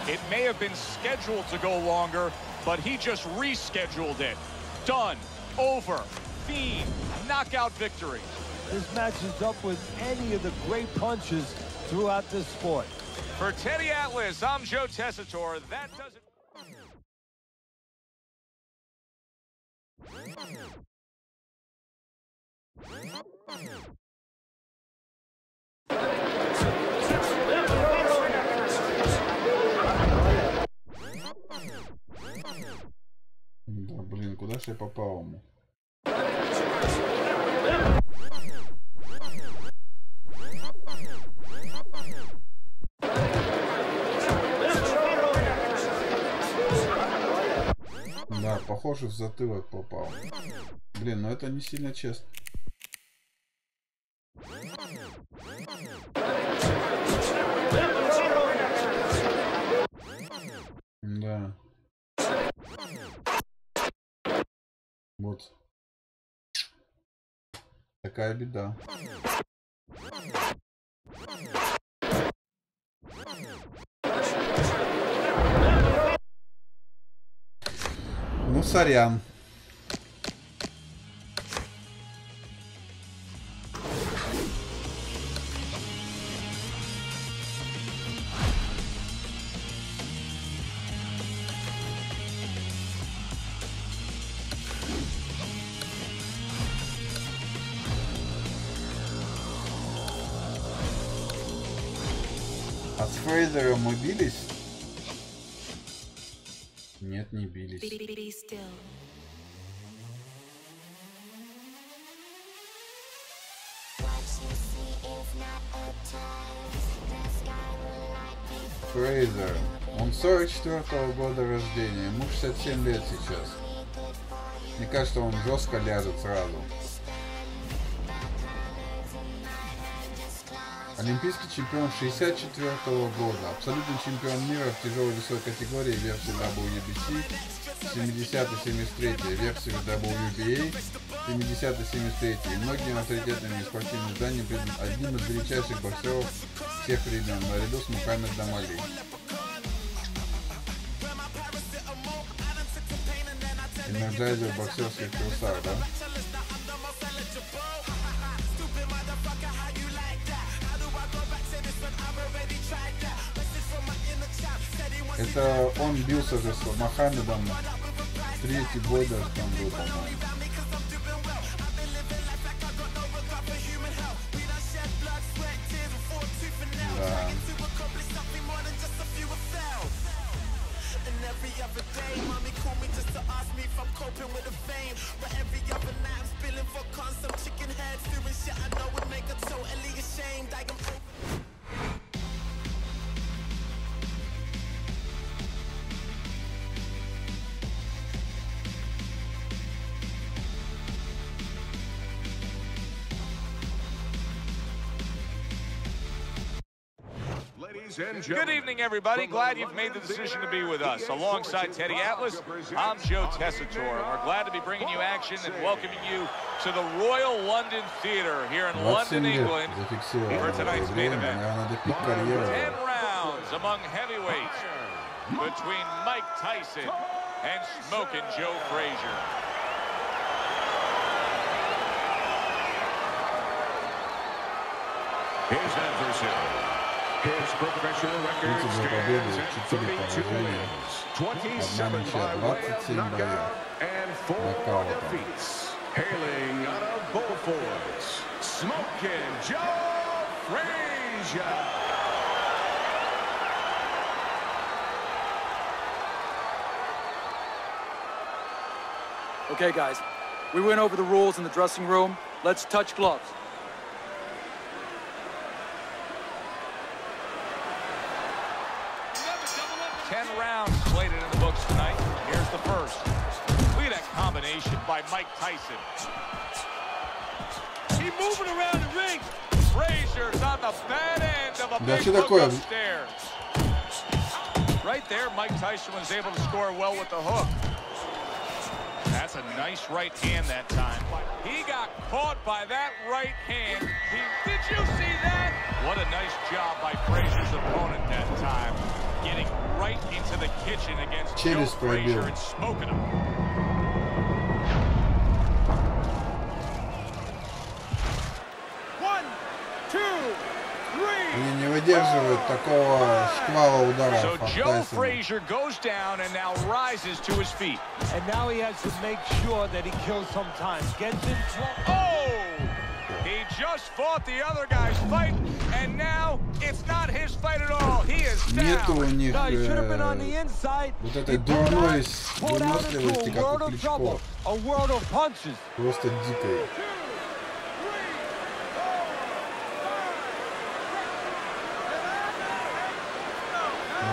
It may have been scheduled to go longer, but he just rescheduled it. Done. Over. Fiend. Knockout victory. This matches up with any of the great punches throughout this sport. For Teddy Atlas, I'm Joe Tessitore. That does it. Да, блин, куда же я попал ему? Да, похоже, в затылок попал. Блин, ну это не сильно честно. Да. Вот. Такая беда. Ну, сорян. А с Фрейзером мы бились? Нет, не бились. Фрейзер. Он 44-го года рождения. Ему 67 лет сейчас. Мне кажется, он жестко ляжет сразу. Олимпийский чемпион 64-го года. Абсолютный чемпион мира в тяжелой весовой категории версии WBC 70-73, версии WBA 70-73. И многими авторитетными спортивными изданиями признан одним из величайших боксеров всех времен, наряду с Мухаммедом Али. Энерджайзер в боксерских трусах, да? Это он бился же с Мухаммедом, третий бой даже там был, по-моему. Да. Good evening, everybody. Glad you've made the decision to be with us. Alongside Teddy Atlas, I'm Joe Tessitore, and we're glad to be bringing you action and welcoming you to the Royal London Theatre here in London, England, for tonight's main event. 10 rounds among heavyweights between Mike Tyson and smoking Joe Frazier. His adversary. His professional record stands at 32 wins, 27 by way of knockout, and 4 defeats. Hailing out of Beaufort, smoking Joe Frazier. Okay, guys, we went over the rules in the dressing room. Let's touch gloves. Slated in the books tonight. Here's the first. Look at that combination by Mike Tyson. He's moving around the ring. Frazier's on the bad end of a big hook upstairs. Right there, Mike Tyson was able to score well with the hook. That's a nice right hand that time. He got caught by that right hand. Did you see that? What a nice job by Frazier's opponent that time. Getting right into the kitchen against Joe Frazier and smoking him. One, two, three. Они не выдерживают такого шквала ударов. So Joe Frazier goes down and now rises to his feet. And now he has to make sure that he kills some time. Gets in trouble. Oh! He just fought the other guy's fight, and now it's not his fight at all. He is down. Нету у них No, he should have been on the inside. вот этой выносливости, как у Klitschko. A world of punches. Просто дикой.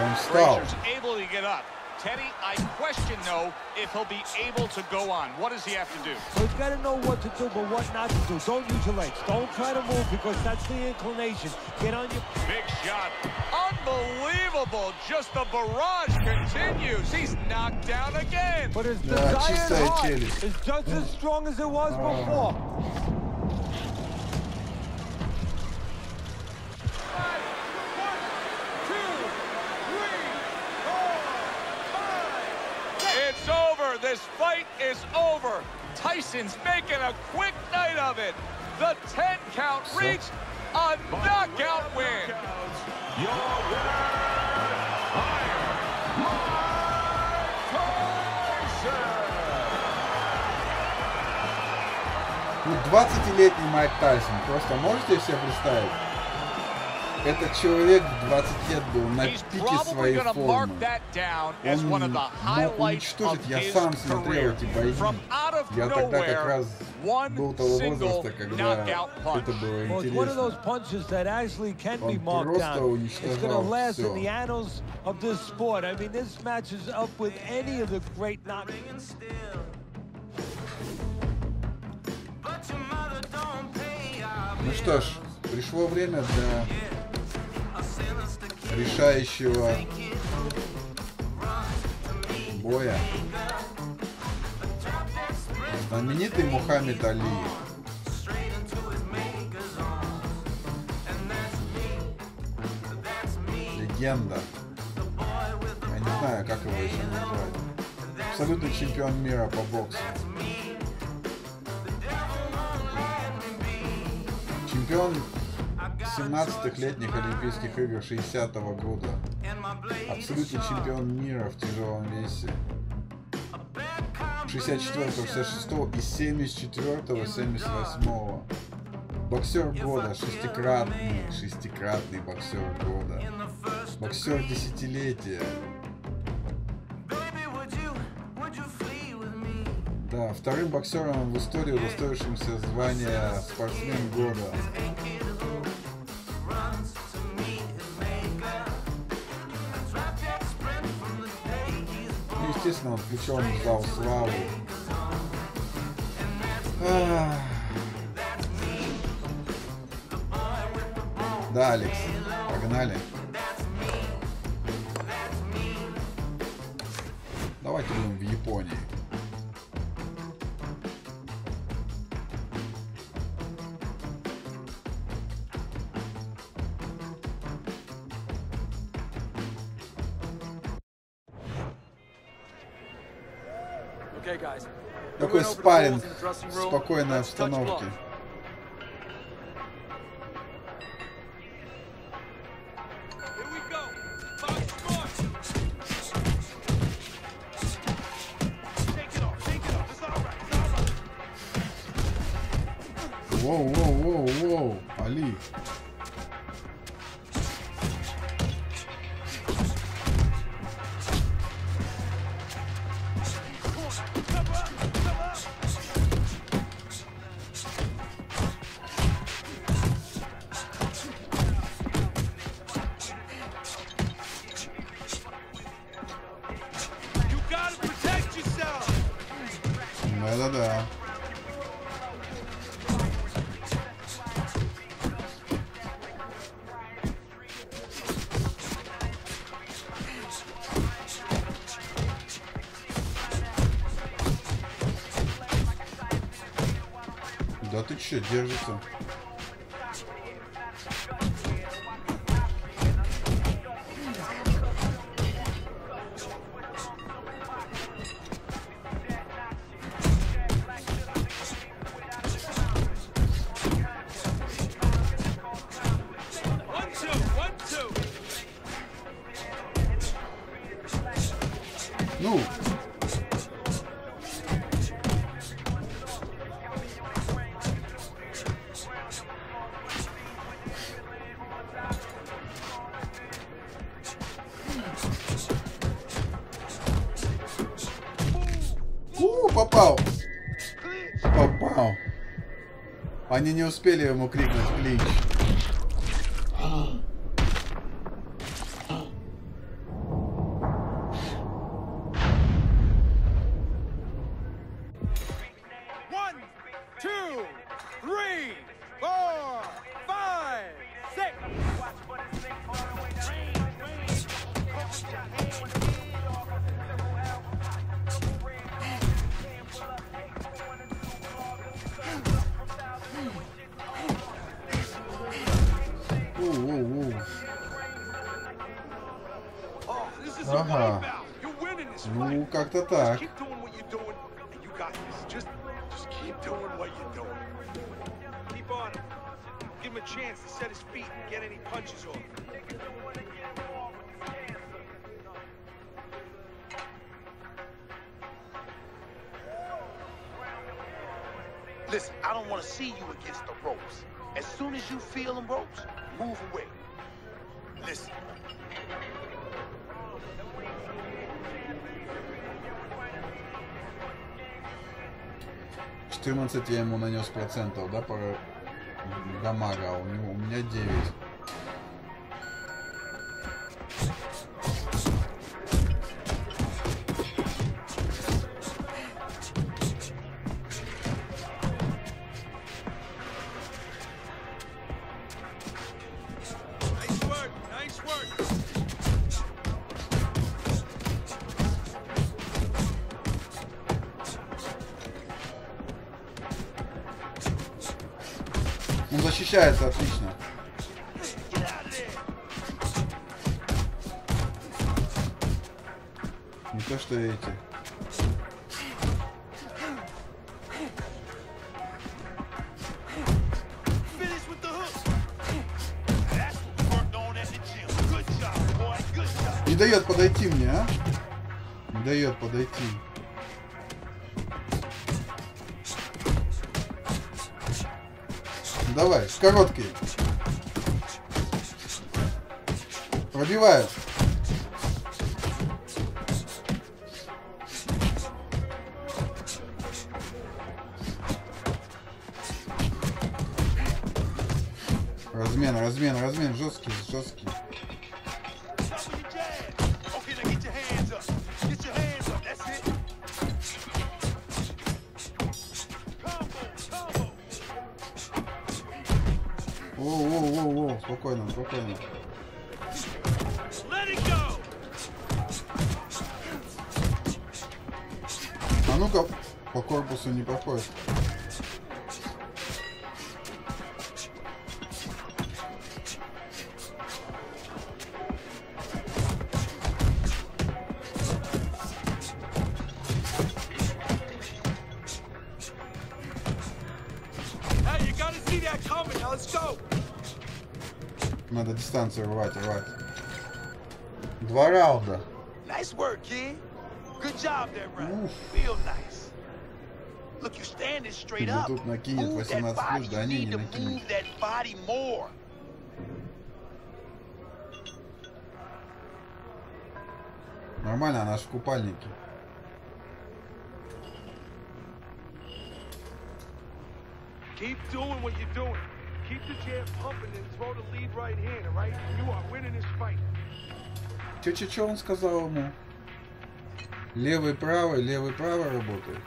Он встал. Frazier's able to get up. Teddy, I question, though, if he'll be able to go on. What does he have to do? So he's got to know what to do, but what not to do. Don't use your legs. Don't try to move because that's the inclination. Get on your... Big shot. Unbelievable. Just the barrage continues. He's knocked down again. But his desired heart is just as strong as it was before. It's over. This fight is over. Tyson's making a quick night of it. The 10 count reached a knockout win. Your winner, Ну, 20-летний Майк Тайсон. Просто можете себе представить? Этот человек в 20 лет был на пике своей формы. Он мог уничтожить. Я сам смотрел эти бои. Я тогда как раз был того возраста, когда это было интересно. Он просто уничтожал все. Ну что ж, пришло время для решающего боя. Знаменитый Мухаммед Али. Легенда. Я не знаю, как его еще назвать. Абсолютный чемпион мира по боксу. Чемпион 17-х летних Олимпийских игр 60-го года. Абсолютный чемпион мира в тяжелом весе. 64-го, 66-го и 74-го, 78-го. Боксер года, шестикратный боксер года. Боксер десятилетия. Да, вторым боксером в истории, удостоившимся звания спортсмен года. Ну, естественно, он включен в зал славы. Да, Алекс, погнали. Давайте будем в Японии. Такой спарринг в спокойной обстановке. Воу, Али. Да-да-да. Да ты че, держится? Ну. Попал. Попал. Они не успели ему крикнуть клич. Ага. Ну, как-то так. Listen, I don't want to see you against the ropes. As soon as you feel them ropes, move away. Listen. 14 я ему нанес процентов, да, по дамага, а у меня 9. Защищается отлично. Не то что эти. Не дает подойти мне, а? Не дает подойти. Давай, короткий. Пробиваю. Размен, жесткий. Воу, спокойно. А ну-ка, по корпусу не проходит. Надо дистанцию рвать. 2 раунда. Nice work, kid. Good job there, Ryan. Feel nice. Look, you standing straight up. Тут накинет 18+, да не накинет. That body more. Нормально, она ж в купальнике. Keep doing what you're doing. Keep the jab pumping and throw the lead right hand, all right? You are winning this fight. Чё он сказал ему? Левый, правый работает.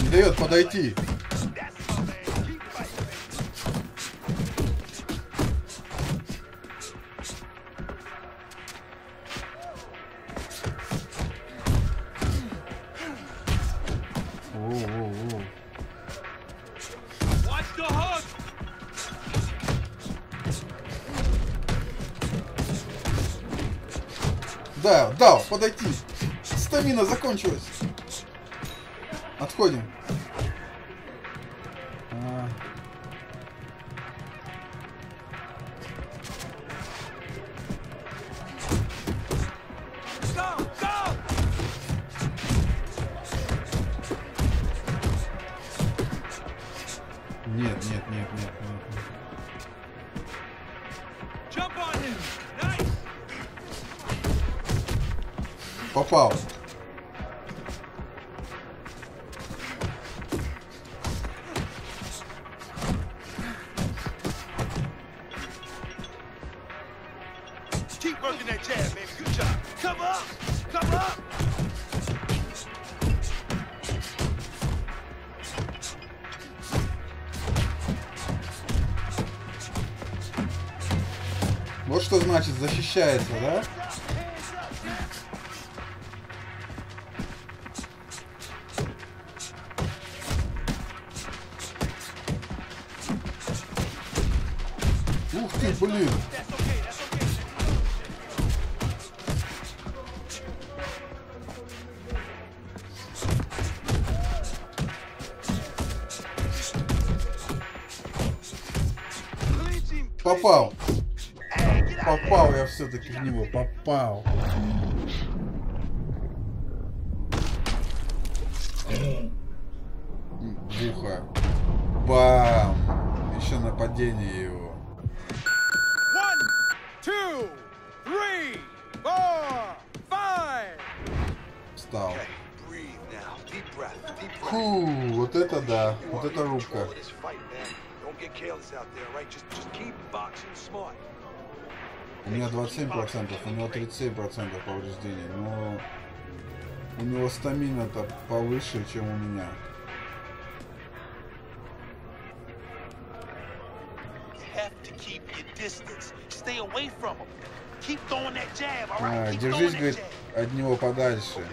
Не дает подойти. Да, дал, подойти. Стамина закончилась. Отходим. Нет. Попал. Keep working that jab, baby. Good job. Come up. Вот что значит защищается, да? Ух ты, блин! Попал я все-таки в него, попал. В ухо. Бам! Еще нападение его. 1, 2, 3, 4, 5. Встал. Фу, вот это да, вот это рубка. У меня 27%, у него 37% повреждений, но у него стамина-то повыше, чем у меня. Держись, говорит, от него подальше.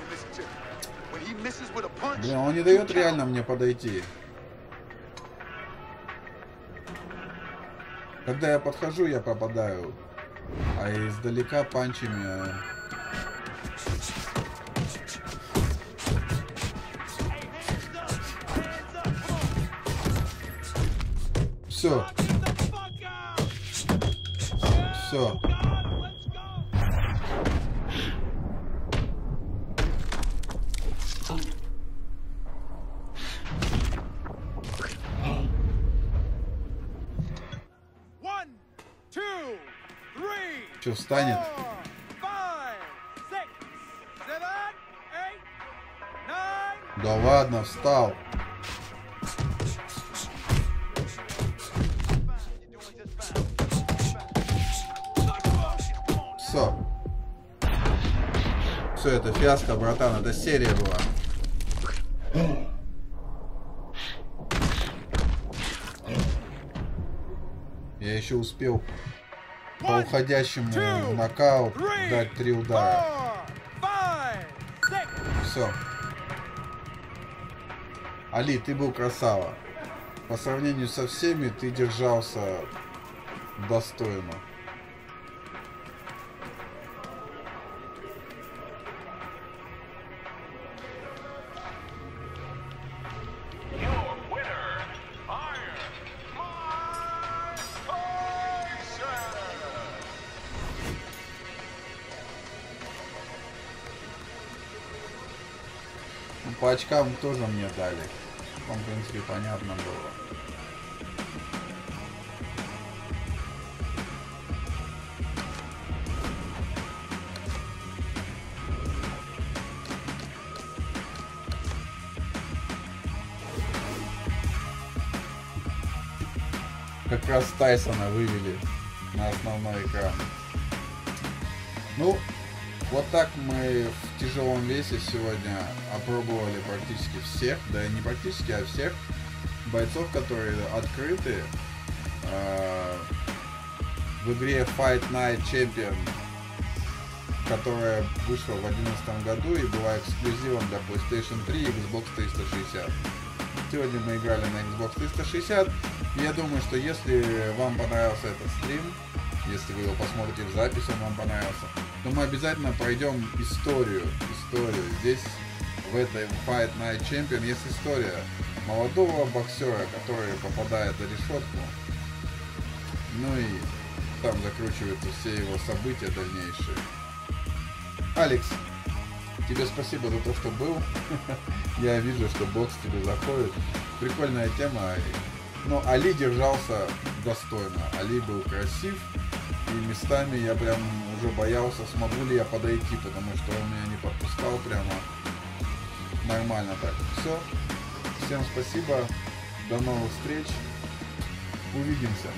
Блин, он не дает реально мне подойти. Когда я подхожу, я попадаю. А издалека панчами... Все. Все. Что, встанет? Да ладно, встал. Все, это фиаско, братан, это серия была. Я еще успел по уходящему в нокаут дать 3 удара. Все. Али, ты был красава. По сравнению со всеми ты держался достойно. По очкам тоже мне дали. Там, в принципе, понятно было. Как раз Тайсона вывели на основной экран. Ну, вот так мы в тяжелом весе сегодня опробовали практически всех, да и не практически, а всех бойцов, которые открыты в игре Fight Night Champion, которая вышла в 2011 году и была эксклюзивом для PlayStation 3 и Xbox 360. Сегодня мы играли на Xbox 360, и я думаю, что если вам понравился этот стрим, если вы его посмотрите в записи, он вам понравился, то мы обязательно пройдем историю. Здесь, в этой Fight Night Champion, есть история молодого боксера, который попадает за решетку. Ну и там закручиваются все его события дальнейшие. Алекс, тебе спасибо за то, что был. Я вижу, что бокс тебе заходит. Прикольная тема. Но Али держался достойно. Али был красив. И местами я прям уже боялся, смогу ли я подойти, потому что он меня не подпускал прямо нормально так. Все. Всем спасибо. До новых встреч. Увидимся.